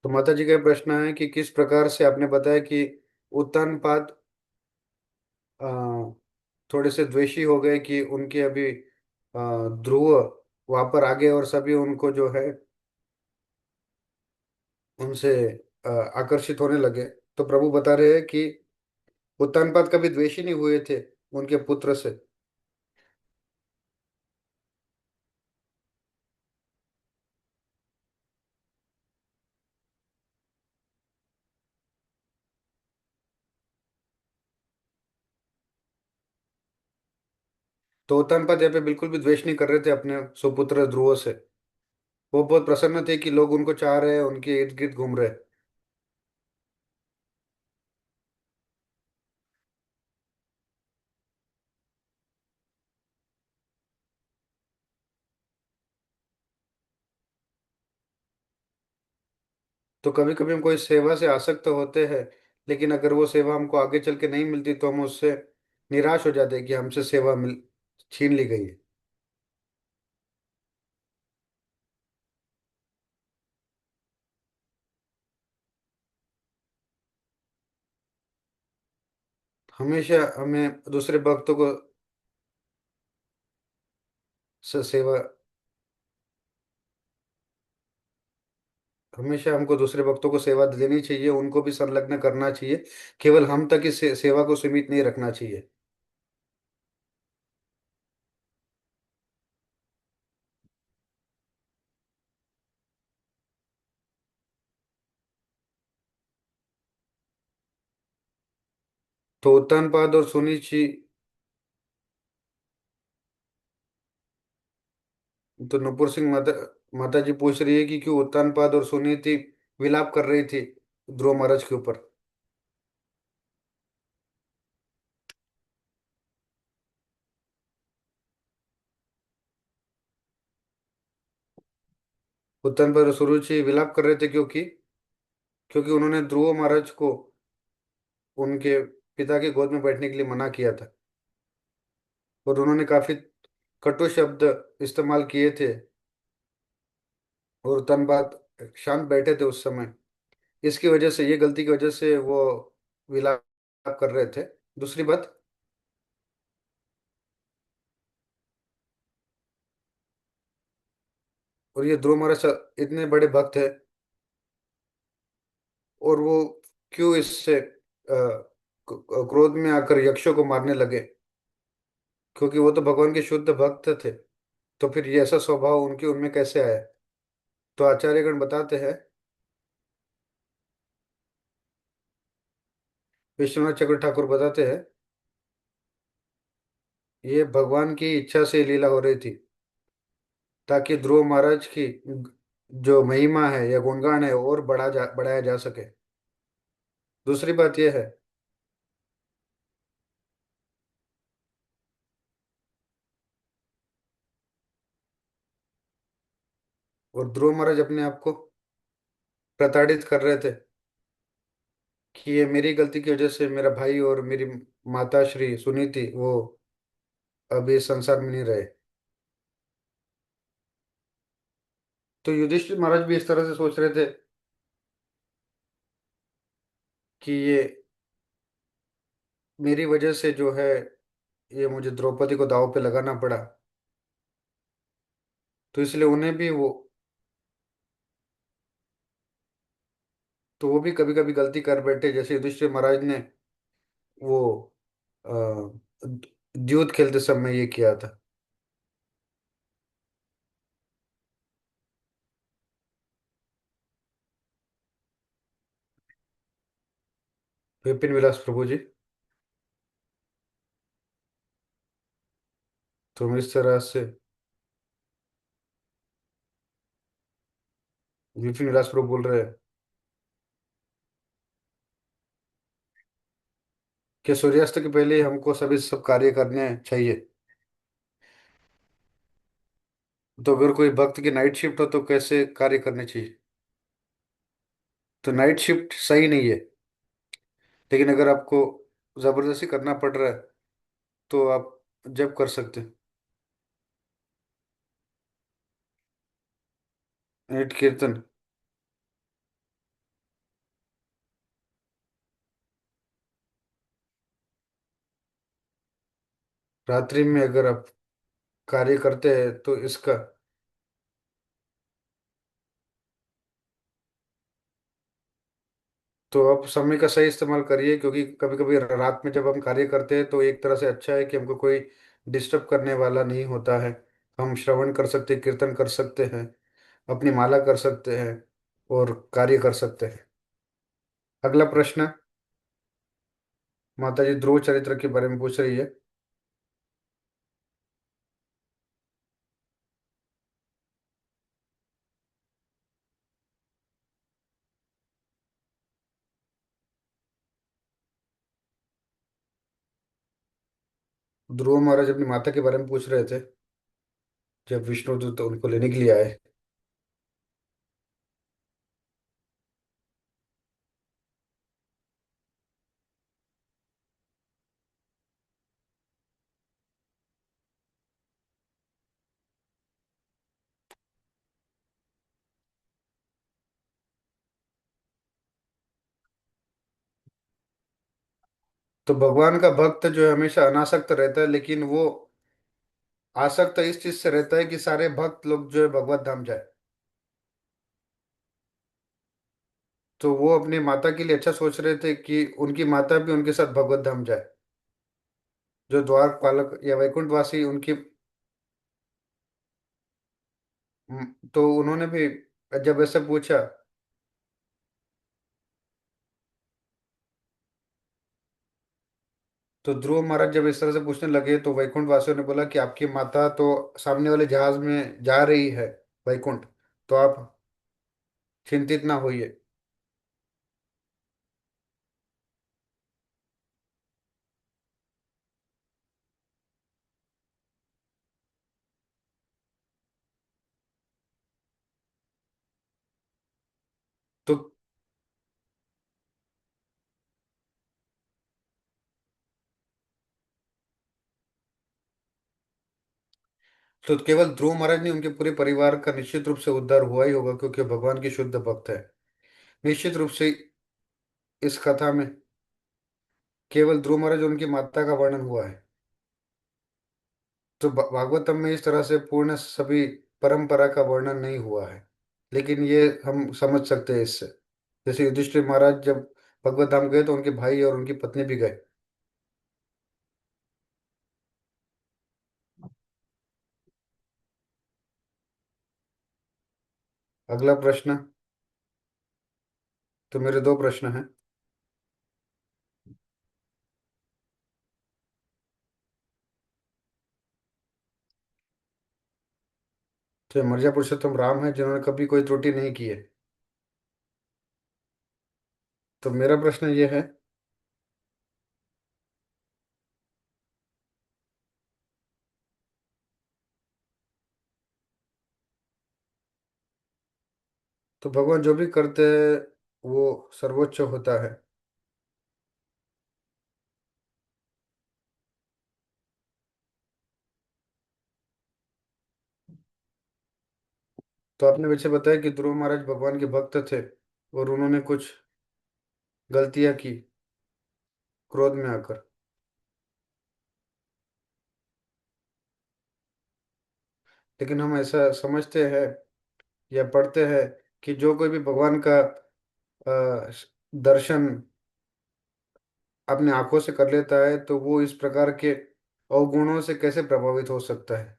तो माता जी का प्रश्न है कि किस प्रकार से आपने बताया कि उत्तानपाद अ, थोड़े से द्वेषी हो गए, कि उनके अभी ध्रुव वहां पर आ गए और सभी उनको जो है उनसे आकर्षित होने लगे। तो प्रभु बता रहे हैं कि उत्तानपाद कभी द्वेषी नहीं हुए थे उनके पुत्र से। तो उत्तानपाद यहाँ पे बिल्कुल भी द्वेष नहीं कर रहे थे अपने सुपुत्र ध्रुव से। वो बहुत प्रसन्न थे कि लोग उनको चाह रहे हैं, उनके इर्द गिर्द घूम रहे हैं। तो कभी कभी हम कोई सेवा से आसक्त होते हैं, लेकिन अगर वो सेवा हमको आगे चल के नहीं मिलती तो हम उससे निराश हो जाते हैं कि हमसे सेवा मिल छीन ली गई है। हमेशा हमें दूसरे भक्तों को सेवा, हमेशा हमको दूसरे भक्तों को सेवा देनी चाहिए, उनको भी संलग्न करना चाहिए। केवल हम तक इस सेवा को सीमित नहीं रखना चाहिए। तो उत्तानपाद और सुनिचि, तो नुपुर सिंह माता जी पूछ रही है कि क्यों उत्तानपाद और सुनीति विलाप कर रही थी ध्रुव महाराज के ऊपर। उत्तानपाद और सुरुचि विलाप कर रहे थे क्योंकि क्योंकि उन्होंने ध्रुव महाराज को उनके पिता की गोद में बैठने के लिए मना किया था, और उन्होंने काफी कटु शब्द इस्तेमाल किए थे, और उत्तानपाद शांत बैठे थे उस समय। इसकी वजह से, ये गलती की वजह से वो विलाप कर रहे थे। दूसरी बात, और ये ध्रुव महाराज इतने बड़े भक्त है, और वो क्यों इससे क्रोध में आकर यक्षों को मारने लगे, क्योंकि वो तो भगवान के शुद्ध भक्त थे। तो फिर ये ऐसा स्वभाव उनके उनमें कैसे आया? तो आचार्यगण बताते हैं, विश्वनाथ चक्र ठाकुर बताते हैं, ये भगवान की इच्छा से लीला हो रही थी, ताकि ध्रुव महाराज की जो महिमा है या गुणगान है और बढ़ाया जा सके। दूसरी बात यह है, और ध्रुव महाराज अपने आप को प्रताड़ित कर रहे थे कि ये मेरी गलती की वजह से मेरा भाई और मेरी माता श्री सुनीति वो अब इस संसार में नहीं रहे। तो युधिष्ठिर महाराज भी इस तरह से सोच रहे थे कि ये मेरी वजह से जो है, ये मुझे द्रौपदी को दांव पे लगाना पड़ा। तो इसलिए उन्हें भी वो भी कभी कभी गलती कर बैठे, जैसे युधिष्ठिर महाराज ने वो अ, द्यूत खेलते समय ये किया था। विपिन विलास प्रभु जी, तुम इस तरह से, विपिन विलास प्रभु बोल रहे हैं कि सूर्यास्त के पहले हमको सभी सब कार्य करने चाहिए। तो अगर कोई भक्त की नाइट शिफ्ट हो तो कैसे कार्य करने चाहिए? तो नाइट शिफ्ट सही नहीं है, लेकिन अगर आपको जबरदस्ती करना पड़ रहा है तो आप जब कर सकते हैं। निट कीर्तन, रात्रि में अगर आप कार्य करते हैं तो इसका, तो आप समय का सही इस्तेमाल करिए, क्योंकि कभी कभी रात में जब हम कार्य करते हैं तो एक तरह से अच्छा है कि हमको कोई डिस्टर्ब करने वाला नहीं होता है। हम श्रवण कर सकते हैं, कीर्तन कर सकते हैं, अपनी माला कर सकते हैं, और कार्य कर सकते हैं। अगला प्रश्न, माता जी ध्रुव चरित्र के बारे में पूछ रही है। ध्रुव महाराज अपनी माता के बारे में पूछ रहे थे जब विष्णुदूत उनको लेने के लिए आए। तो भगवान का भक्त जो है हमेशा अनासक्त रहता है, लेकिन वो आसक्त इस चीज से रहता है कि सारे भक्त लोग जो है भगवत धाम जाए। तो वो अपनी माता के लिए अच्छा सोच रहे थे कि उनकी माता भी उनके साथ भगवत धाम जाए, जो द्वार पालक या वैकुंठवासी उनकी। तो उन्होंने भी जब ऐसे पूछा, तो ध्रुव महाराज जब इस तरह से पूछने लगे तो वैकुंठ वासियों ने बोला कि आपकी माता तो सामने वाले जहाज में जा रही है, वैकुंठ, तो आप चिंतित ना होइए। तो तो केवल ध्रुव महाराज नहीं, उनके पूरे परिवार का निश्चित रूप से उद्धार हुआ ही होगा, क्योंकि भगवान की शुद्ध भक्त है। निश्चित रूप से इस कथा में केवल ध्रुव महाराज और उनकी माता का वर्णन हुआ है। तो भागवतम में इस तरह से पूर्ण सभी परंपरा का वर्णन नहीं हुआ है, लेकिन ये हम समझ सकते हैं इससे। जैसे युधिष्ठिर महाराज जब भगवत धाम गए तो उनके भाई और उनकी पत्नी भी गए। अगला प्रश्न। तो मेरे दो प्रश्न हैं। तो मर्यादा पुरुषोत्तम राम है जिन्होंने कभी कोई त्रुटि नहीं की है। तो मेरा प्रश्न ये है, तो भगवान जो भी करते हैं वो सर्वोच्च होता है। तो आपने वैसे बताया कि ध्रुव महाराज भगवान के भक्त थे और उन्होंने कुछ गलतियां की क्रोध में आकर। लेकिन हम ऐसा समझते हैं या पढ़ते हैं कि जो कोई भी भगवान का दर्शन अपने आंखों से कर लेता है तो वो इस प्रकार के अवगुणों से कैसे प्रभावित हो सकता है।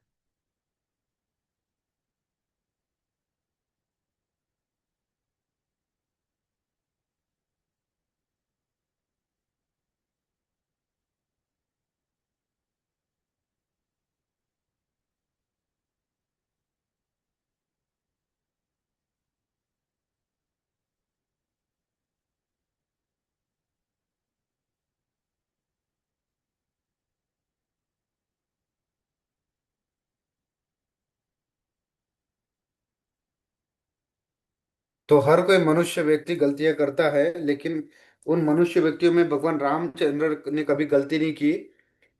तो हर कोई मनुष्य व्यक्ति गलतियां करता है, लेकिन उन मनुष्य व्यक्तियों में भगवान रामचंद्र ने कभी गलती नहीं की,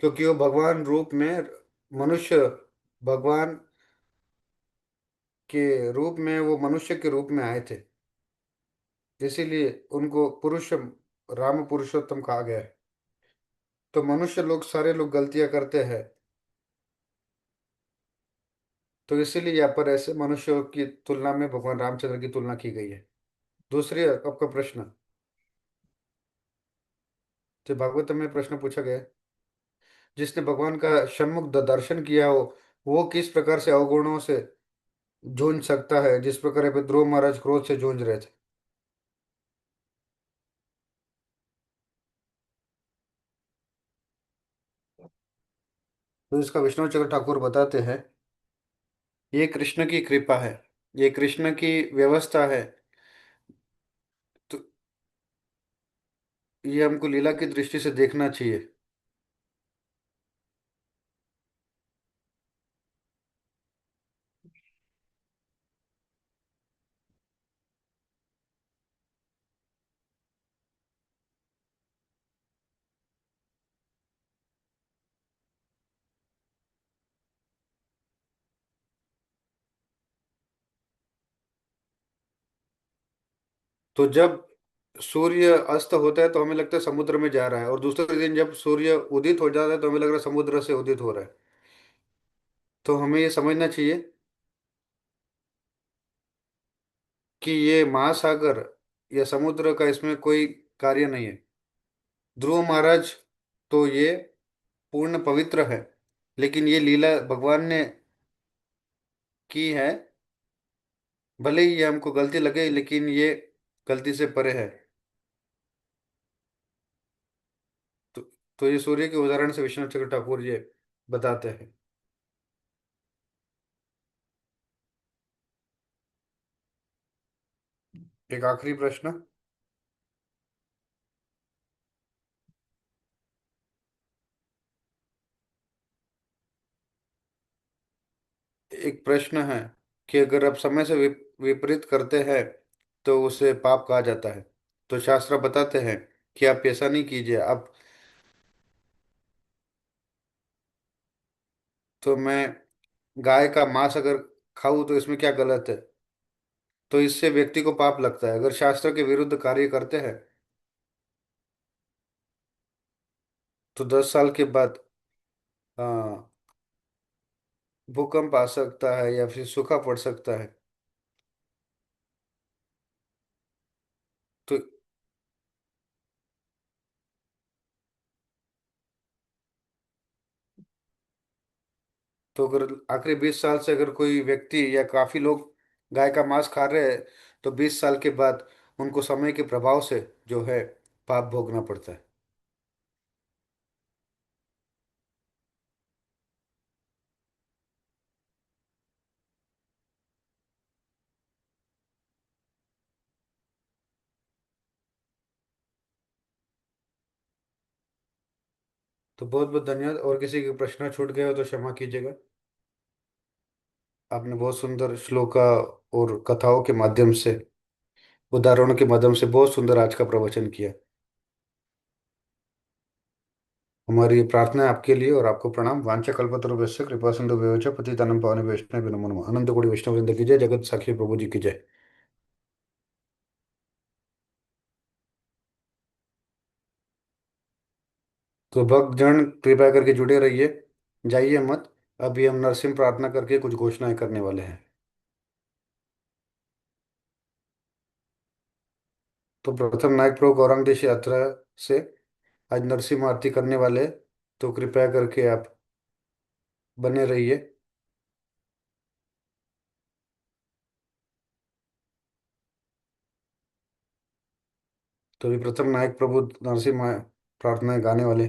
क्योंकि वो भगवान रूप में मनुष्य, भगवान के रूप में, वो मनुष्य के रूप में आए थे। इसीलिए उनको पुरुष, राम पुरुषोत्तम कहा गया है। तो मनुष्य लोग, सारे लोग गलतियां करते हैं। तो इसीलिए यहाँ पर ऐसे मनुष्यों की तुलना में भगवान रामचंद्र की तुलना की गई है। दूसरी आपका प्रश्न, जो भागवत में प्रश्न पूछा गया है, जिसने भगवान का सन्मुख दर्शन किया हो वो किस प्रकार से अवगुणों से जूझ सकता है, जिस प्रकार अभी ध्रुव महाराज क्रोध से जूझ रहे थे। तो इसका विष्णु चक्र ठाकुर बताते हैं, ये कृष्ण की कृपा है, ये कृष्ण की व्यवस्था है। तो ये हमको लीला की दृष्टि से देखना चाहिए। तो जब सूर्य अस्त होता है तो हमें लगता है समुद्र में जा रहा है, और दूसरे दिन जब सूर्य उदित हो जाता है तो हमें लग रहा है समुद्र से उदित हो रहा है। तो हमें ये समझना चाहिए कि ये महासागर या समुद्र का इसमें कोई कार्य नहीं है। ध्रुव महाराज तो ये पूर्ण पवित्र है, लेकिन ये लीला भगवान ने की है। भले ही ये हमको गलती लगे, लेकिन ये गलती से परे है। तो, तो ये सूर्य के उदाहरण से विश्वनाथ चक्रवर्ती ठाकुर ये बताते हैं। एक आखिरी प्रश्न। एक प्रश्न है कि अगर आप समय से विपरीत करते हैं तो उसे पाप कहा जाता है। तो शास्त्र बताते हैं कि आप ऐसा नहीं कीजिए। आप तो मैं गाय का मांस अगर खाऊं तो इसमें क्या गलत है? तो इससे व्यक्ति को पाप लगता है अगर शास्त्र के विरुद्ध कार्य करते हैं। तो 10 साल के बाद हाँ, भूकंप आ सकता है या फिर सूखा पड़ सकता है। तो तो अगर आखिरी 20 साल से अगर कोई व्यक्ति या काफी लोग गाय का मांस खा रहे हैं तो 20 साल के बाद उनको समय के प्रभाव से जो है पाप भोगना पड़ता है। तो बहुत बहुत धन्यवाद। और किसी के प्रश्न छूट गए हो तो क्षमा कीजिएगा। आपने बहुत सुंदर श्लोका और कथाओं के माध्यम से, उदाहरणों के माध्यम से बहुत सुंदर आज का प्रवचन किया। हमारी प्रार्थना है आपके लिए और आपको प्रणाम। वांछा कल्पतरुभ्यश्च कृपा सिंधु व्यवच पतितानं पावने वैष्णव नमो नमः। अनंत कोटि वैष्णव वृंद की जय। जगत साक्षी प्रभु जी की जय। तो भक्तजन कृपया करके जुड़े रहिए, जाइए मत। अभी हम नरसिंह प्रार्थना करके कुछ घोषणाएं करने वाले हैं। तो प्रथम नायक प्रभु गौरांग देश यात्रा से आज नरसिंह आरती करने वाले हैं। तो कृपया करके आप बने रहिए। तो अभी प्रथम नायक प्रभु नरसिंह प्रार्थना गाने वाले